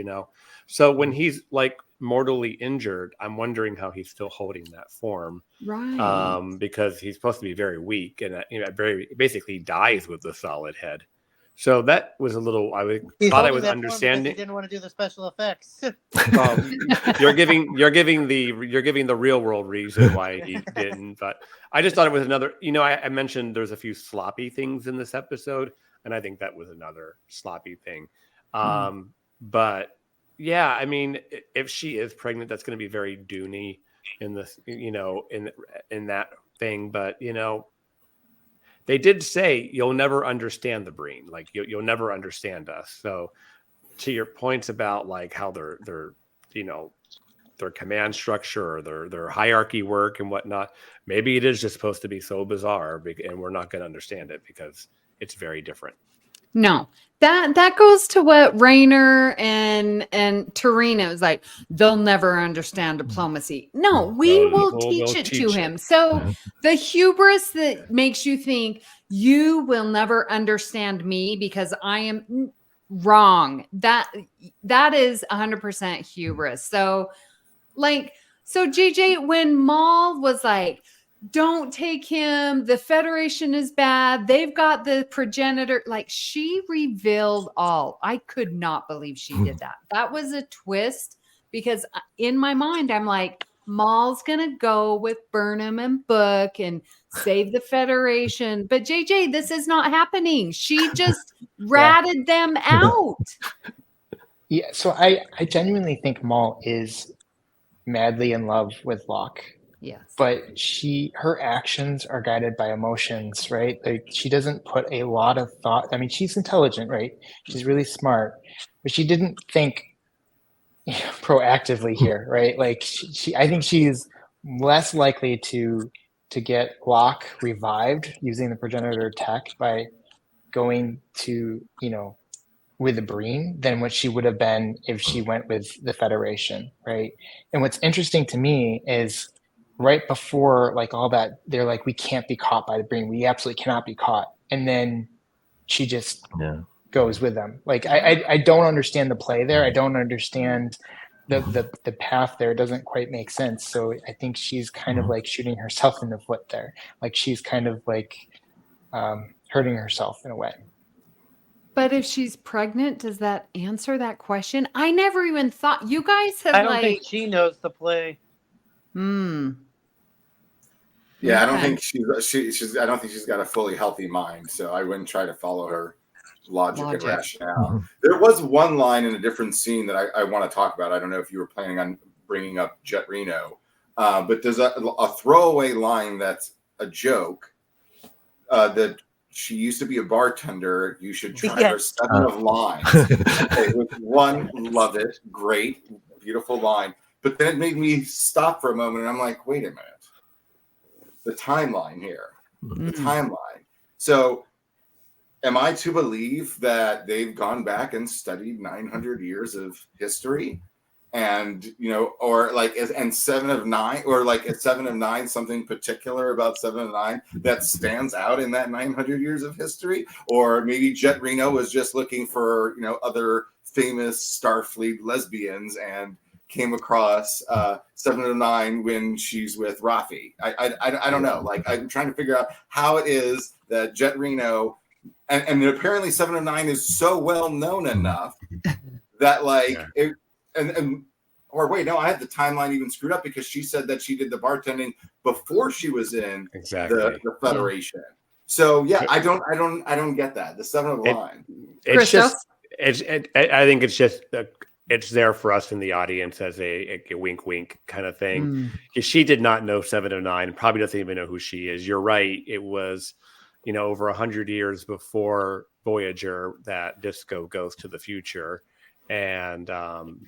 Speaker 3: So when he's like mortally injured, I'm wondering how he's still holding that form.
Speaker 1: Right.
Speaker 3: Because he's supposed to be very weak and very basically dies with a solid head. So that was a little.
Speaker 6: He's
Speaker 3: thought I
Speaker 6: holding
Speaker 3: was
Speaker 6: that form because he
Speaker 3: understanding.
Speaker 6: didn't want to do the special effects.
Speaker 3: Well, you're giving the real world reason why he didn't. But I just thought it was another. I mentioned there's a few sloppy things in this episode, and I think that was another sloppy thing. But yeah, I mean, if she is pregnant, that's going to be very Dooney in this, in that thing. But they did say you'll never understand the Breen, like you'll never understand us. So to your points about like how their command structure or their hierarchy work and whatnot, maybe it is just supposed to be so bizarre, and we're not going to understand it because it's very different.
Speaker 1: No, that goes to what Rainer and Torino is like. They'll never understand diplomacy. No, we will teach it to him. So the hubris that makes you think you will never understand me because I am wrong. That is 100% hubris. So JJ, when Maul was like, don't take him, the Federation is bad, they've got the progenitor, like she revealed all. I could not believe she did that. That was a twist because in my mind I'm like, Maul's gonna go with Burnham and Book and save the Federation, but JJ, this is not happening. She just ratted them out.
Speaker 5: Yeah, so I genuinely think Maul is madly in love with Locke.
Speaker 1: Yes.
Speaker 5: But her actions are guided by emotions, right? Like she doesn't put a lot of thought. I mean, she's intelligent, right? She's really smart, but she didn't think proactively here, right? Like I think she's less likely to get Locke revived using the progenitor tech by going to, with the Breen than what she would have been if she went with the Federation, right? And what's interesting to me is right before like all that, they're like, we can't be caught by the Breen. We absolutely cannot be caught. And then she just goes with them. Like I don't understand the play there. I don't understand the path there. It doesn't quite make sense. So I think she's kind of like shooting herself in the foot there. Like she's kind of like hurting herself in a way.
Speaker 1: But if she's pregnant, does that answer that question? I never even thought. You guys have
Speaker 6: I don't think she knows the play.
Speaker 2: Yeah, I don't think she's. I don't think she's got a fully healthy mind. So I wouldn't try to follow her logic. And rationale. There was one line in a different scene that I want to talk about. I don't know if you were planning on bringing up Jet Reno, but there's a throwaway line that's a joke that she used to be a bartender. You should try her 7 of lines. Okay, one, love it, great, beautiful line. But then it made me stop for a moment, and I'm like, wait a minute. The timeline here, the timeline. So am I to believe that they've gone back and studied 900 years of history and, or like, and 7 of 9, or like at 7 of 9, something particular about 7 of 9 that stands out in that 900 years of history? Or maybe Jet Reno was just looking for, other famous Starfleet lesbians and came across 7 of 9 when she's with Rafi. I don't know. Like, I'm trying to figure out how it is that Jet Reno, and apparently 7 of 9 is so well known enough that or wait, no, I had the timeline even screwed up because she said that she did the bartending before she was in the Federation. So yeah, I don't get that. The 7 of 9.
Speaker 3: It's just. I think it's just. It's there for us in the audience as a wink, wink kind of thing. She did not know 7 of 9, probably doesn't even know who she is. You're right. It was, over 100 years before Voyager that Disco goes to the future. And,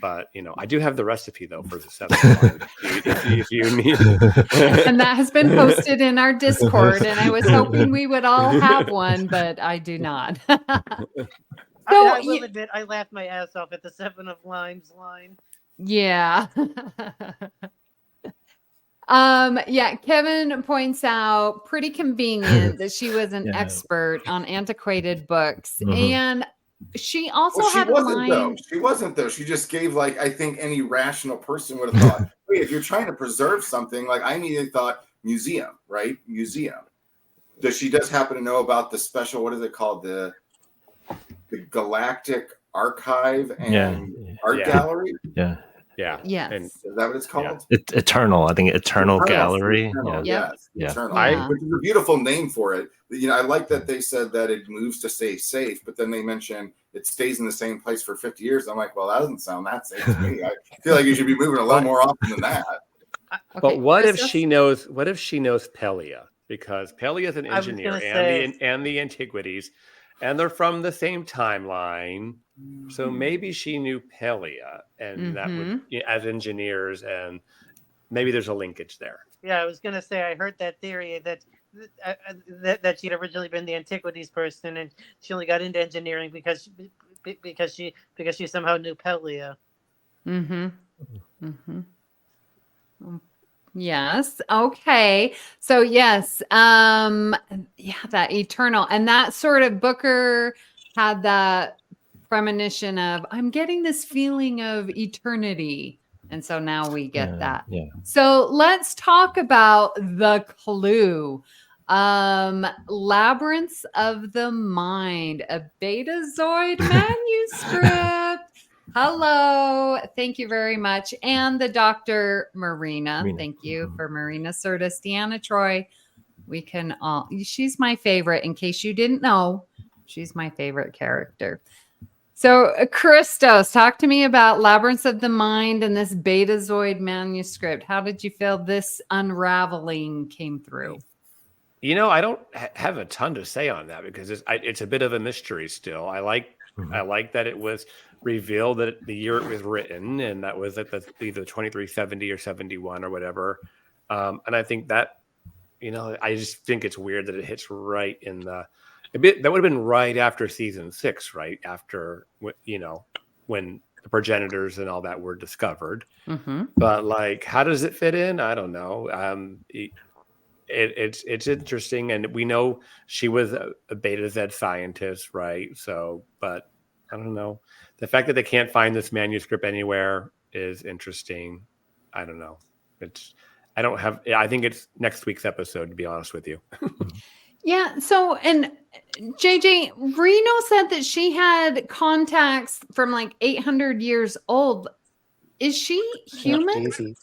Speaker 3: but, I do have the recipe though for the 7 of 9 if you need.
Speaker 1: And that has been posted in our Discord. And I was hoping we would all have one, but I do not.
Speaker 6: I will admit, I laughed my ass off at the 7 of Limes line.
Speaker 1: Yeah. Kevin points out pretty convenient that she was an expert on antiquated books. And She also
Speaker 2: Well, she
Speaker 1: had a
Speaker 2: wasn't though.
Speaker 1: line.
Speaker 2: She wasn't though. She just gave like I think any rational person would have thought, wait, if you're trying to preserve something, like I immediately thought museum, right? Museum. Does she just happen to know about the special? What is it called? The Galactic Archive and Art
Speaker 3: Yeah.
Speaker 2: Gallery.
Speaker 4: Yeah.
Speaker 3: Yeah.
Speaker 1: Yes.
Speaker 3: And
Speaker 2: Is that what it's called?
Speaker 4: Eternal. I think Eternal Gallery.
Speaker 2: Eternal,
Speaker 1: Yeah.
Speaker 2: yes.
Speaker 4: Yeah.
Speaker 2: Eternal.
Speaker 1: Yeah.
Speaker 2: Which is a beautiful name for it. You know, I like that they said that it moves to stay safe, but then they mention it stays in the same place for 50 years. I'm like, well, that doesn't sound that safe to me. I feel like you should be moving a little more often than that.
Speaker 1: Okay,
Speaker 3: but what if
Speaker 1: Christos?
Speaker 3: she knows? What if she knows Pelia? Because Pelia is an
Speaker 6: I was
Speaker 3: engineer
Speaker 6: gonna say-
Speaker 3: and the antiquities, and they're from the same timeline. So maybe she knew Pelia, and that would as engineers, and maybe there's a linkage there.
Speaker 6: Yeah, I was gonna say I heard that theory that that she'd originally been the antiquities person, and she only got into engineering because she somehow knew Pelia.
Speaker 1: Yes. Okay. So yes. Yeah, that eternal. And that sort of Booker had that premonition of I'm getting this feeling of eternity. And so now we get that.
Speaker 4: Yeah.
Speaker 1: So let's talk about the clue. Labyrinths of the Mind, a Betazoid manuscript. Hello. Thank you very much. And the Dr. Marina. Thank you for Marina Sirtis, Deanna Troy. We can all, she's my favorite. In case you didn't know, she's my favorite character. So, Christos, talk to me about Labyrinths of the Mind and this Betazoid manuscript. How did you feel this unraveling came through?
Speaker 3: You know, I don't have a ton to say on that because it's a bit of a mystery still. I like that it was revealed that the year it was written, and that was at either 2370 or 71 or whatever. And I think that, you know, I just think it's weird that it hits right in that would have been right after season 6, right after, you know, when the progenitors and all that were discovered. But like, how does it fit in? I don't know. It's interesting, and we know she was a Beta Z scientist, right? So, but I don't know. The fact that they can't find this manuscript anywhere is interesting. I don't know. I think it's next week's episode, to be honest with you.
Speaker 1: Yeah. So, and JJ, Reno said that she had contacts from like 800 years old. Is she human?
Speaker 5: Daisies.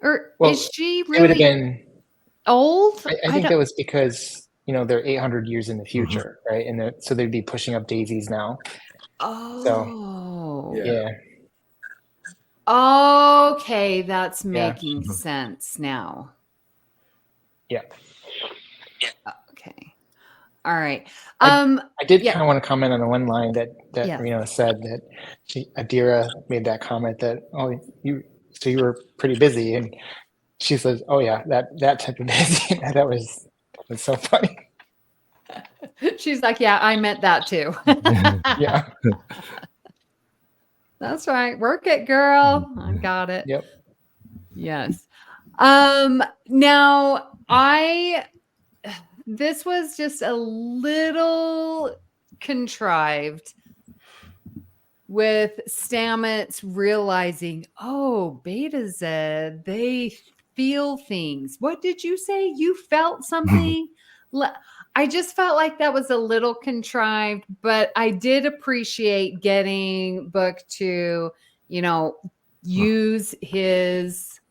Speaker 1: Or
Speaker 5: Well,
Speaker 1: is she
Speaker 5: It would have
Speaker 1: really
Speaker 5: been.
Speaker 1: old?
Speaker 5: I think that was because they're 800 years in the future, right? And so they'd be pushing up daisies now.
Speaker 1: Oh.
Speaker 5: Yeah.
Speaker 1: Okay, that's making sense now.
Speaker 5: Yeah.
Speaker 1: Okay. All right.
Speaker 5: I did kind of want to comment on the one line that
Speaker 1: Yes.
Speaker 5: Reno said that Adira made that comment that, oh, you were pretty busy, and she says, oh yeah, that type of busy. That was so funny.
Speaker 1: She's like, yeah, I meant that too.
Speaker 5: Yeah.
Speaker 1: That's right. Work it, girl. I got it.
Speaker 5: Yep.
Speaker 1: Yes. Now this was just a little contrived with Stamets realizing, oh, Beta Z, they feel things. What did you say? You felt something? I just felt like that was a little contrived, but I did appreciate getting Book to, use his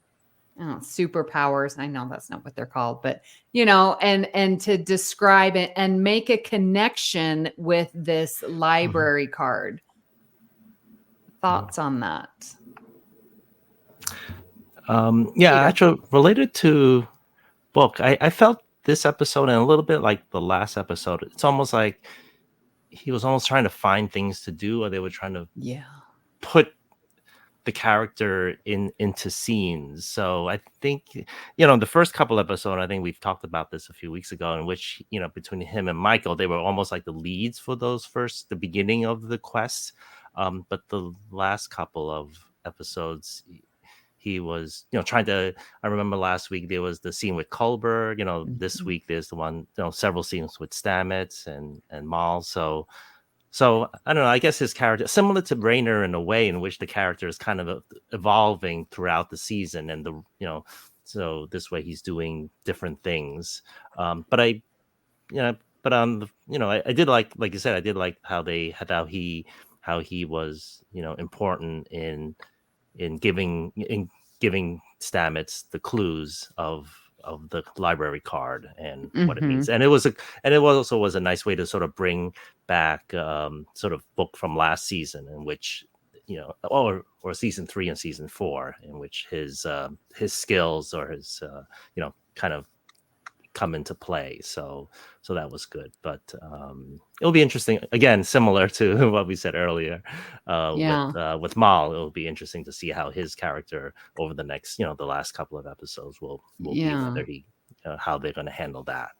Speaker 1: superpowers. I know that's not what they're called, but and to describe it and make a connection with this library card. Thoughts on that?
Speaker 4: Actually, related to Book, I felt this episode and a little bit like the last episode. It's almost like he was almost trying to find things to do, or they were trying to put the character into scenes. So I think, the first couple episodes, I think we've talked about this a few weeks ago, in which, between him and Michael, they were almost like the leads for the beginning of the quest. But the last couple of episodes, he was, trying to. I remember last week there was the scene with Culber. This week there's the one, several scenes with Stamets and Maul. So So I don't know. I guess his character, similar to Rainer in a way, in which the character is kind of evolving throughout the season, and so this way he's doing different things. But I, but I did like you said, I did like how he was, important in giving Stamets the clues of the library card and what it
Speaker 1: Mm-hmm.
Speaker 4: means. And it was a nice way to sort of bring back sort of book from last season, in which or season 3 and season 4, in which his skills or his kind of come into play. So that was good. But it'll be interesting, again, similar to what we said earlier with Mal. It'll be interesting to see how his character over the next the last couple of episodes will be, whether he how they're going to handle that.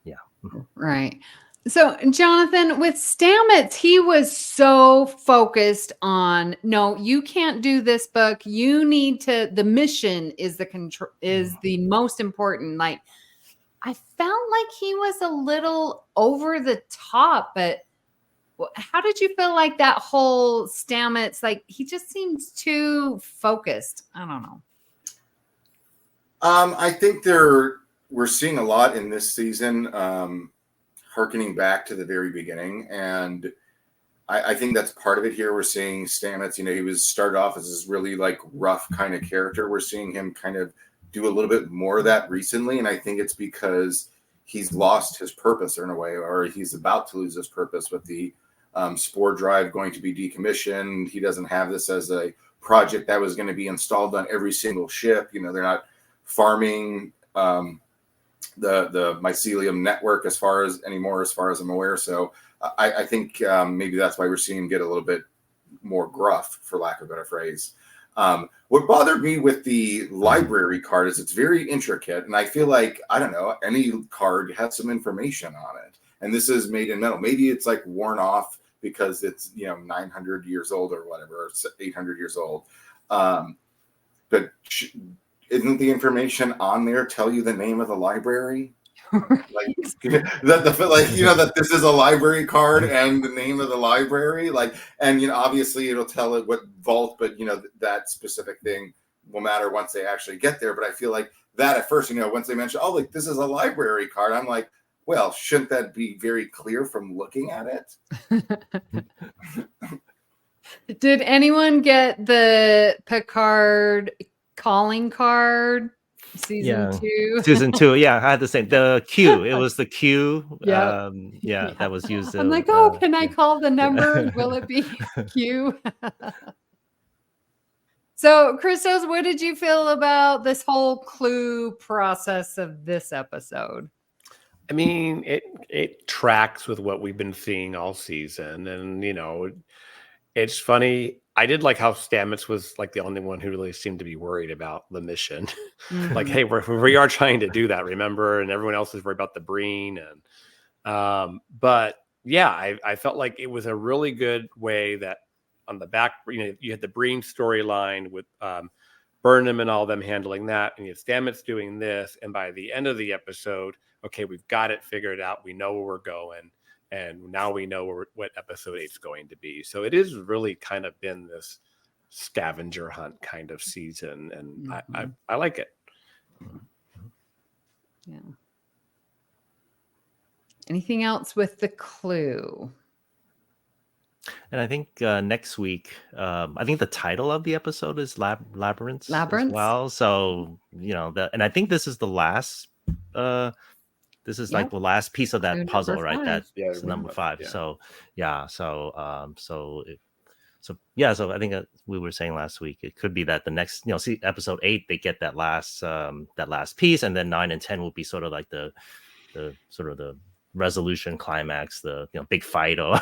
Speaker 1: Right. So, Jonathan, with Stamets, he was so focused on, no, you can't do this book. You need to, the mission is the most important. Like, I felt like he was a little over the top, but how did you feel like that whole Stamets, like he just seems too focused? I don't know.
Speaker 2: I think we're seeing a lot in this season, hearkening back to the very beginning. And I think that's part of it here. We're seeing Stamets, he was started off as this really like rough kind of character. We're seeing him kind of do a little bit more of that recently. And I think it's because he's lost his purpose in a way, or he's about to lose his purpose with the Spore Drive going to be decommissioned. He doesn't have this as a project that was going to be installed on every single ship. They're not farming the mycelium network as far as I'm aware. So I think maybe that's why we're seeing him get a little bit more gruff, for lack of a better phrase. What bothered me with the library card is it's very intricate, and I feel like, I don't know, any card has some information on it, and this is made in metal. Maybe it's like worn off because it's 900 years old or whatever, or 800 years old. But isn't the information on there tell you the name of the library? Like that this is a library card and the name of the library, and obviously it'll tell it what vault, but that specific thing will matter once they actually get there. But I feel like that at first, once they mention, oh, like this is a library card, I'm like, well, shouldn't that be very clear from looking at it?
Speaker 1: Did anyone get the Picard calling card? Season 2.
Speaker 4: Season 2, yeah, I had the same. The Q, it was the Q.
Speaker 1: Yeah.
Speaker 4: That was used.
Speaker 1: I'm like, can I call the number? Will it be Q? So, Christos, what did you feel about this whole clue process of this episode?
Speaker 3: I mean, it tracks with what we've been seeing all season, and it's funny. I did like how Stamets was like the only one who really seemed to be worried about the mission.
Speaker 1: Mm-hmm.
Speaker 3: Like, hey, we are trying to do that, remember? And everyone else is worried about the Breen. And but yeah, I felt like it was a really good way that on the back, you had the Breen storyline with Burnham and all them handling that, and you had Stamets doing this. And by the end of the episode, okay, we've got it figured out. We know where we're going. And now we know what episode 8 is going to be. So it is really kind of been this scavenger hunt kind of season. And
Speaker 1: Mm-hmm.
Speaker 3: I like it.
Speaker 1: Yeah. Anything else with the clue?
Speaker 4: And I think next week, I think the title of the episode is Labyrinths as well. So, and I think this is the last... This is like the last piece of that puzzle, right? That's number 5.
Speaker 3: Yeah.
Speaker 4: So I think we were saying last week, it could be that the next, episode 8, they get that last piece, and then 9 and 10 will be sort of like the sort of the resolution climax, the big fight, or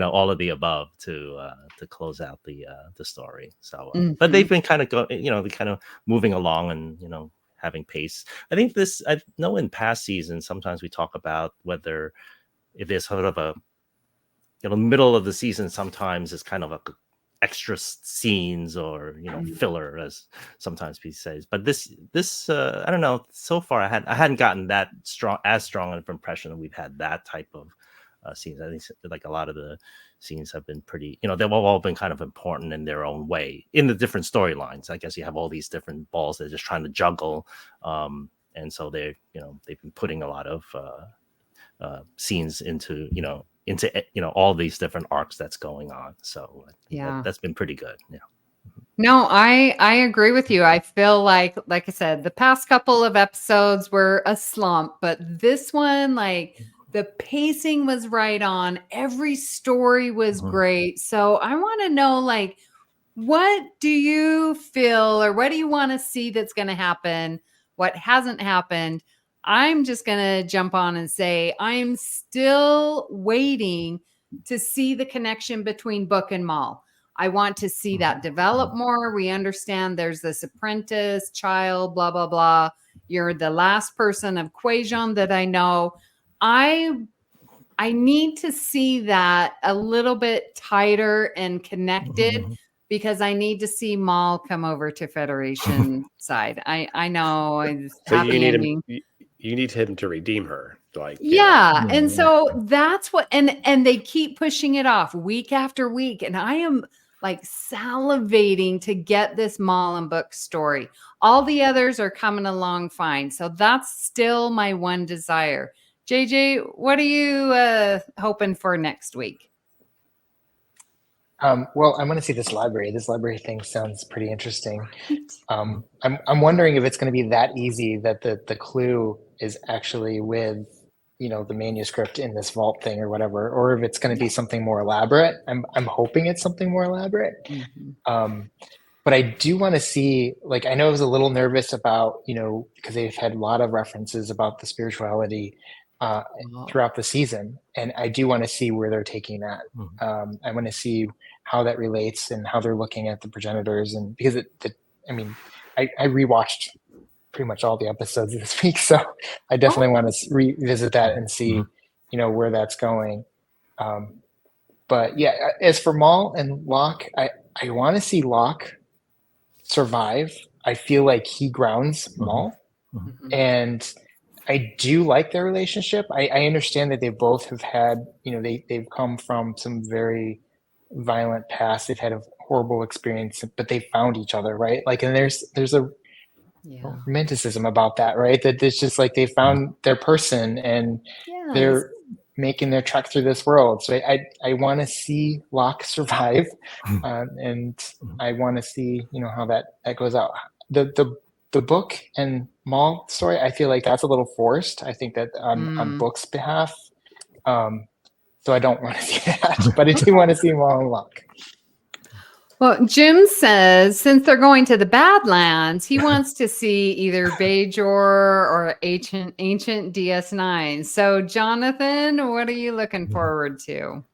Speaker 4: all of the above to close out the story. So, but they've been kind of moving along and having pace. I think I know in past seasons, sometimes we talk about whether if there's sort of a, middle of the season, sometimes it's kind of a extra scenes or, filler, as sometimes people say. But this, I don't know. So far, I hadn't gotten that strong of an impression that we've had that type of scenes. I think like a lot of the scenes have been pretty, they've all been kind of important in their own way in the different storylines. I guess you have all these different balls they're just trying to juggle. And so they've been putting a lot of scenes into all these different arcs that's going on. So that's been pretty good. Yeah.
Speaker 1: No, I agree with you. I feel like I said, the past couple of episodes were a slump, but this one, like, the pacing was right on. Every story was great. So I want to know, like, what do you feel, or what do you want to see that's going to happen? What hasn't happened? I'm just going to jump on and say I'm still waiting to see the connection between Book and Maul. I want to see that develop more. We understand there's this apprentice child, blah, blah, blah. You're the last person of Quajon that I know. I need to see that a little bit tighter and connected, because I need to see Maul come over to Federation side. I know.
Speaker 3: So you need him. You need him to redeem her. Like,
Speaker 1: yeah. And so that's what, and they keep pushing it off week after week. And I am like salivating to get this Maul and Book story. All the others are coming along fine. So that's still my one desire. JJ, what are you hoping for next week?
Speaker 5: Well, I want to see this library. This library thing sounds pretty interesting. I'm wondering if it's going to be that easy that the clue is actually with the manuscript in this vault thing or whatever, or if it's going to be something more elaborate. I'm hoping it's something more elaborate. But I do want to see, like, I know I was a little nervous about, because they've had a lot of references about the spirituality throughout the season, and I do want to see where they're taking that. I want to see how that relates and how they're looking at the progenitors, and because I rewatched pretty much all the episodes this week, so I definitely want to revisit that and see, where that's going. But yeah, as for Maul and Locke, I want to see Locke survive. I feel like he grounds Maul, and I do like their relationship. I understand that they both have had, they've come from some very violent past. They've had a horrible experience, but they found each other, right? Like, and there's a romanticism about that, right? That it's just like they found their person and they're making their trek through this world. So I want to see Locke survive, and I want to see how that goes out. The Book and Maul story, I feel like that's a little forced. I think that on Book's behalf, so I don't want to see that, but I do want to see Maul and Locke.
Speaker 1: Well, Jim says since they're going to the Badlands, he wants to see either Bajor or ancient DS9. So, Jonathan, what are you looking forward to?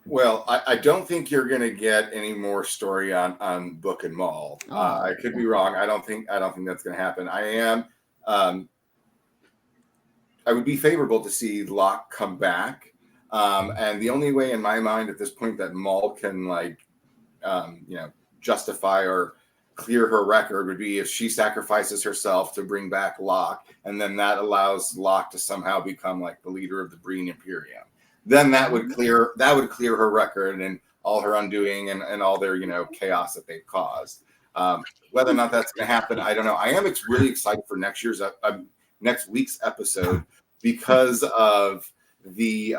Speaker 2: Well, I don't think you're going to get any more story on Book and Maul. I could be wrong. I don't think that's going to happen. I would be favorable to see Locke come back, and the only way in my mind at this point that Maul can justify or clear her record would be if she sacrifices herself to bring back Locke, and then that allows Locke to somehow become like the leader of the Breen Imperium. Then that would clear her record and all her undoing and all their chaos that they've caused. Whether or not that's going to happen, I don't know. I am really excited for next week's episode because of the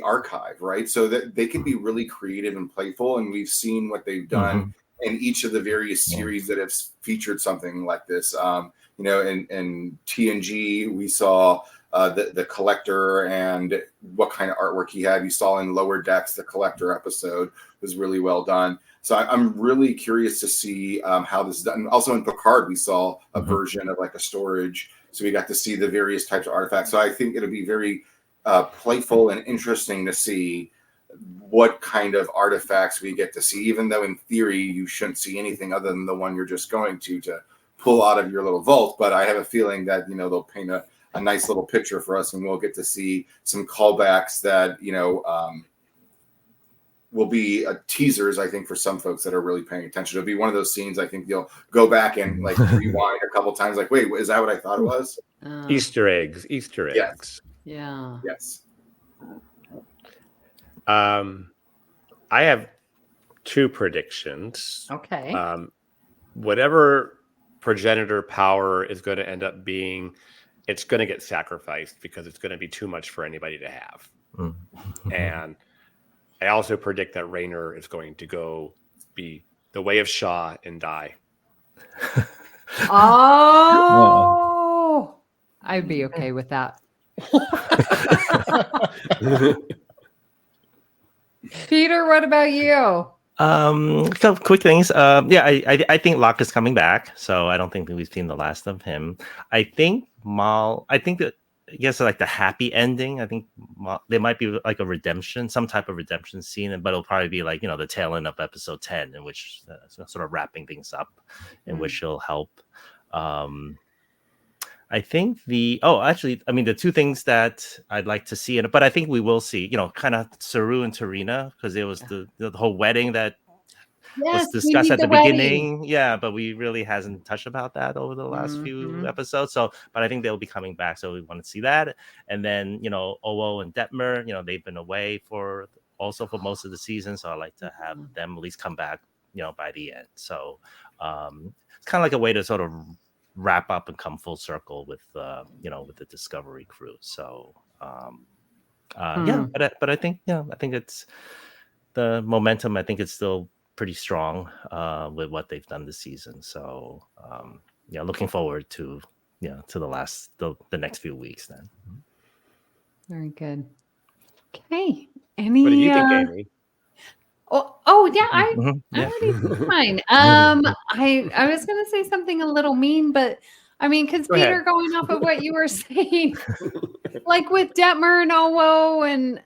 Speaker 2: archive, right? So that they can be really creative and playful, and we've seen what they've done in each of the various series that have featured something like this. In TNG, we saw the Collector and what kind of artwork he had. You saw in Lower Decks, the Collector episode was really well done. So I'm really curious to see how this is done. Also in Picard, we saw a version of like a storage. So we got to see the various types of artifacts. So I think it'll be very playful and interesting to see what kind of artifacts we get to see, even though in theory you shouldn't see anything other than the one you're just going to pull out of your little vault. But I have a feeling that, they'll paint a nice little picture for us, and we'll get to see some callbacks that, will be teasers, I think, for some folks that are really paying attention. It'll be one of those scenes I think you'll go back and like rewind a couple times, like, wait, is that what I thought it was?
Speaker 3: Easter eggs.
Speaker 2: Yes.
Speaker 1: Yeah.
Speaker 2: Yes.
Speaker 3: I have 2 predictions.
Speaker 1: Okay.
Speaker 3: Whatever progenitor power is going to end up being, it's going to get sacrificed because it's going to be too much for anybody to have.
Speaker 4: Mm.
Speaker 3: And I also predict that Rayner is going to go be the way of Shaw and die.
Speaker 1: Oh, I'd be okay with that. Peter, what about you?
Speaker 4: Couple quick things. Yeah, I think Locke is coming back, so I don't think that we've seen the last of him. I think I think that, I guess, like the happy ending. I think there might be like a redemption, some type of redemption scene, but it'll probably be like, the tail end of episode 10, in which sort of wrapping things up, in which she'll help. I think the two things that I'd like to see but I think we will see, kind of Saru and Tarina, because there was the whole wedding that was
Speaker 1: Yes, we
Speaker 4: discussed
Speaker 1: need
Speaker 4: at the
Speaker 1: wedding.
Speaker 4: beginning. Yeah, but we really hasn't touched about that over the last few episodes. So, but I think they'll be coming back, so we want to see that. And then, Owo and Detmer, they've been away for most of the season, so I like to have them at least come back, by the end. So, it's kind of like a way to sort of wrap up and come full circle with with the Discovery crew. So yeah, but I think it's the momentum. I think it's still pretty strong with what they've done this season. So looking forward to to the next few weeks then.
Speaker 1: Very good. Okay. Any
Speaker 3: What do you think, Amy?
Speaker 1: Oh yeah, I
Speaker 4: Yeah.
Speaker 1: already said mine. I was gonna say something a little mean, but I mean, because
Speaker 3: Go
Speaker 1: Peter,
Speaker 3: ahead.
Speaker 1: going off of what you were saying, like with Detmer and Owo, and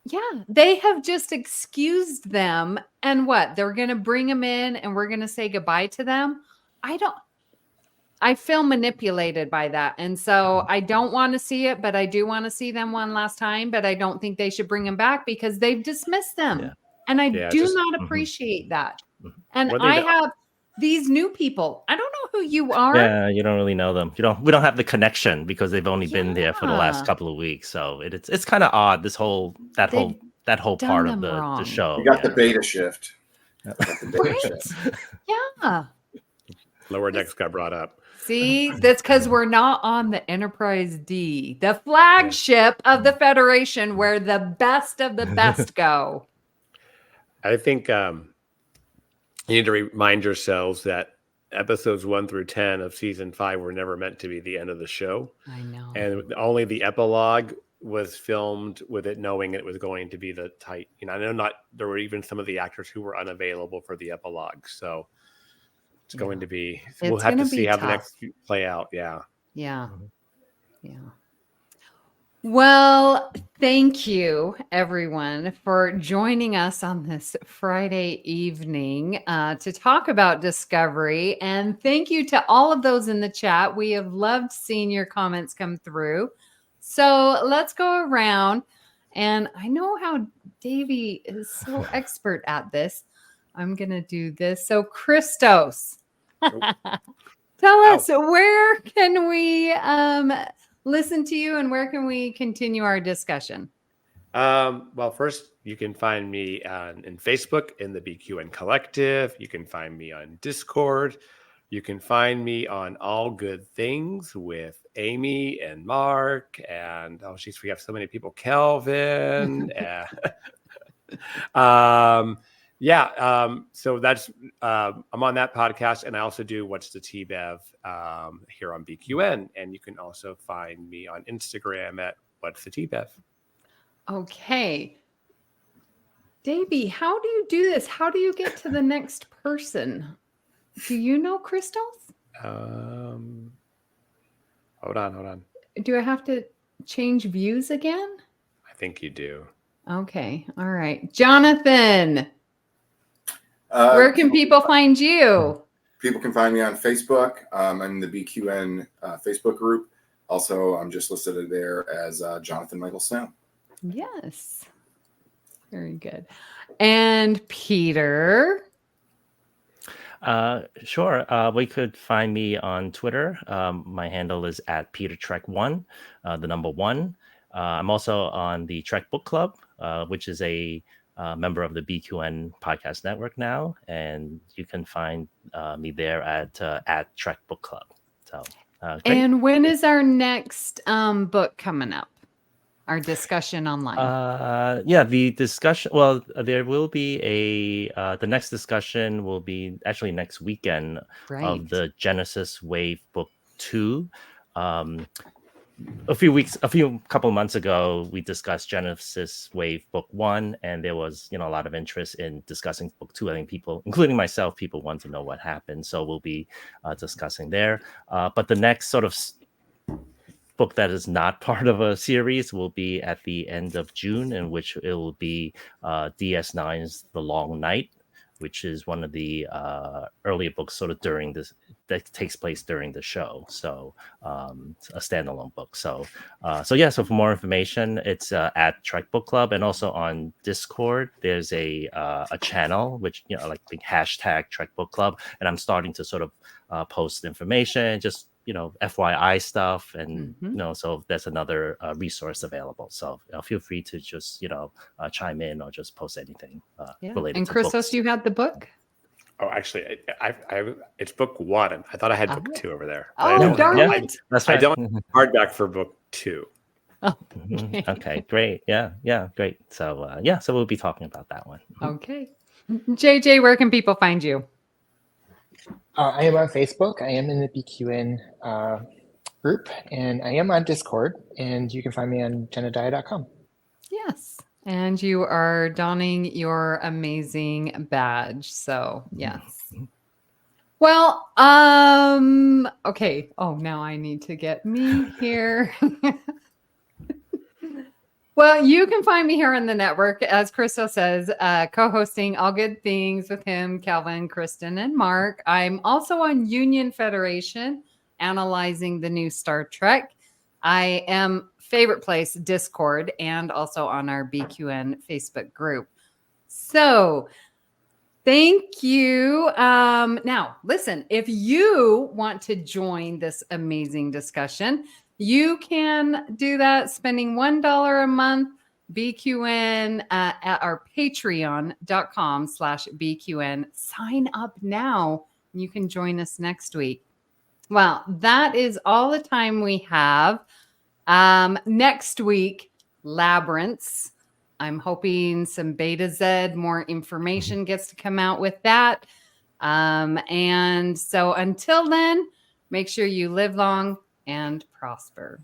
Speaker 1: yeah, they have just excused them, and what, they're gonna bring them in, and we're gonna say goodbye to them. I feel manipulated by that, and so I don't want to see it, but I do want to see them one last time. But I don't think they should bring them back because they've dismissed them.
Speaker 4: Yeah.
Speaker 1: And I
Speaker 3: Yeah,
Speaker 1: do
Speaker 3: just-
Speaker 1: not appreciate that. And
Speaker 3: One thing
Speaker 1: I
Speaker 3: that-
Speaker 1: have these new people. I don't know who you are.
Speaker 4: Yeah, you don't really know them. We don't have the connection because they've only been there for the last
Speaker 1: Yeah.
Speaker 4: couple of weeks. So it's kind of odd, that whole
Speaker 1: They've
Speaker 4: part
Speaker 1: done
Speaker 4: of
Speaker 1: them wrong.
Speaker 4: the show.
Speaker 2: You got the beta shift.
Speaker 1: Right? Yeah.
Speaker 3: Lower decks got brought up.
Speaker 1: See, that's because we're not on the Enterprise D, the flagship of the Federation, where the best of the best go.
Speaker 3: I think you need to remind yourselves that episodes 1 through 10 of season 5 were never meant to be the end of the show.
Speaker 1: I know.
Speaker 3: And only the epilogue was filmed with it knowing it was going to be the tight. I know there were even some of the actors who were unavailable for the epilogue. So it's going to be, we'll have to see how the next few play out. Yeah.
Speaker 1: Yeah. Yeah. Well, thank you, everyone, for joining us on this Friday evening to talk about Discovery. And thank you to all of those in the chat. We have loved seeing your comments come through. So let's go around. And I know how Davey is so expert at this. I'm going to do this. So, Christos, tell us, where can we listen to you and where can we continue our discussion?
Speaker 3: Well, first, you can find me in Facebook in the BQN Collective. You can find me on Discord. You can find me on All Good Things with Amy and Mark. And, we have so many people. Kelvin. So that's I'm on that podcast, and I also do What's the TBev here on BQN, and you can also find me on Instagram at What's the TBev.
Speaker 1: Okay, Davey, how do you do this? How do you get to the next person? Do you know, Christos?
Speaker 3: Hold on.
Speaker 1: Do I have to change views again?
Speaker 3: I think you do.
Speaker 1: Okay, all right, Jonathan. Where can people find you?
Speaker 2: People can find me on Facebook. I'm in the BQN Facebook group. Also, I'm just listed there as Jonathan Michael Snow.
Speaker 1: Yes. Very good. And Peter?
Speaker 4: Sure. We could find me on Twitter. My handle is at PeterTrek1, the number 1. I'm also on the Trek Book Club, which is a member of the BQN podcast network now, and you can find me there at Trek Book Club. So great.
Speaker 1: And when is our next book coming up? Our discussion online.
Speaker 4: Yeah, the discussion. Well, there will be the next discussion will be actually next weekend
Speaker 1: Right.
Speaker 4: of the Genesis Wave Book 2. A couple months ago, we discussed Genesis Wave Book 1, and there was a lot of interest in discussing Book 2. I think people, including myself, people want to know what happened, so we'll be discussing there. But the next sort of book that is not part of a series will be at the end of June, in which it will be DS9's The Long Night, which is one of the earlier books sort of that takes place during the show. So a standalone book. So for more information, it's at Trek Book Club, and also on Discord, there's a channel, which, like the hashtag Trek Book Club. And I'm starting to sort of post information, just FYI stuff, and so there's another resource available. So feel free to just chime in or just post anything related.
Speaker 1: And
Speaker 4: to
Speaker 1: Christos,
Speaker 4: books.
Speaker 1: you had the book?
Speaker 3: Oh, actually, I it's book 1. I thought I had book 2 over there.
Speaker 1: Oh, darn it!
Speaker 4: That's right.
Speaker 3: I don't have hardback for book 2.
Speaker 1: Okay.
Speaker 4: Okay, great. Yeah, great. So so we'll be talking about that one.
Speaker 1: Okay. JJ, where can people find you?
Speaker 5: I am on Facebook. I am in the BQN group, and I am on Discord, and you can find me on jenadiah.com.
Speaker 1: Yes. And you are donning your amazing badge. So, yes. Well, okay. Oh, now I need to get me here. Well, you can find me here on the network, as Christos says, co-hosting All Good Things with him, Calvin, Kristen, and Mark. I'm also on Union Federation, analyzing the new Star Trek. I am favorite place, Discord, and also on our BQN Facebook group. So thank you. Now, listen, if you want to join this amazing discussion, you can do that spending $1 a month, BQN, at our patreon.com/BQN. Sign up now. And you can join us next week. Well, that is all the time we have. Next week, Labyrinths. I'm hoping some Beta Z, more information gets to come out with that. And so until then, make sure you live long and prosper.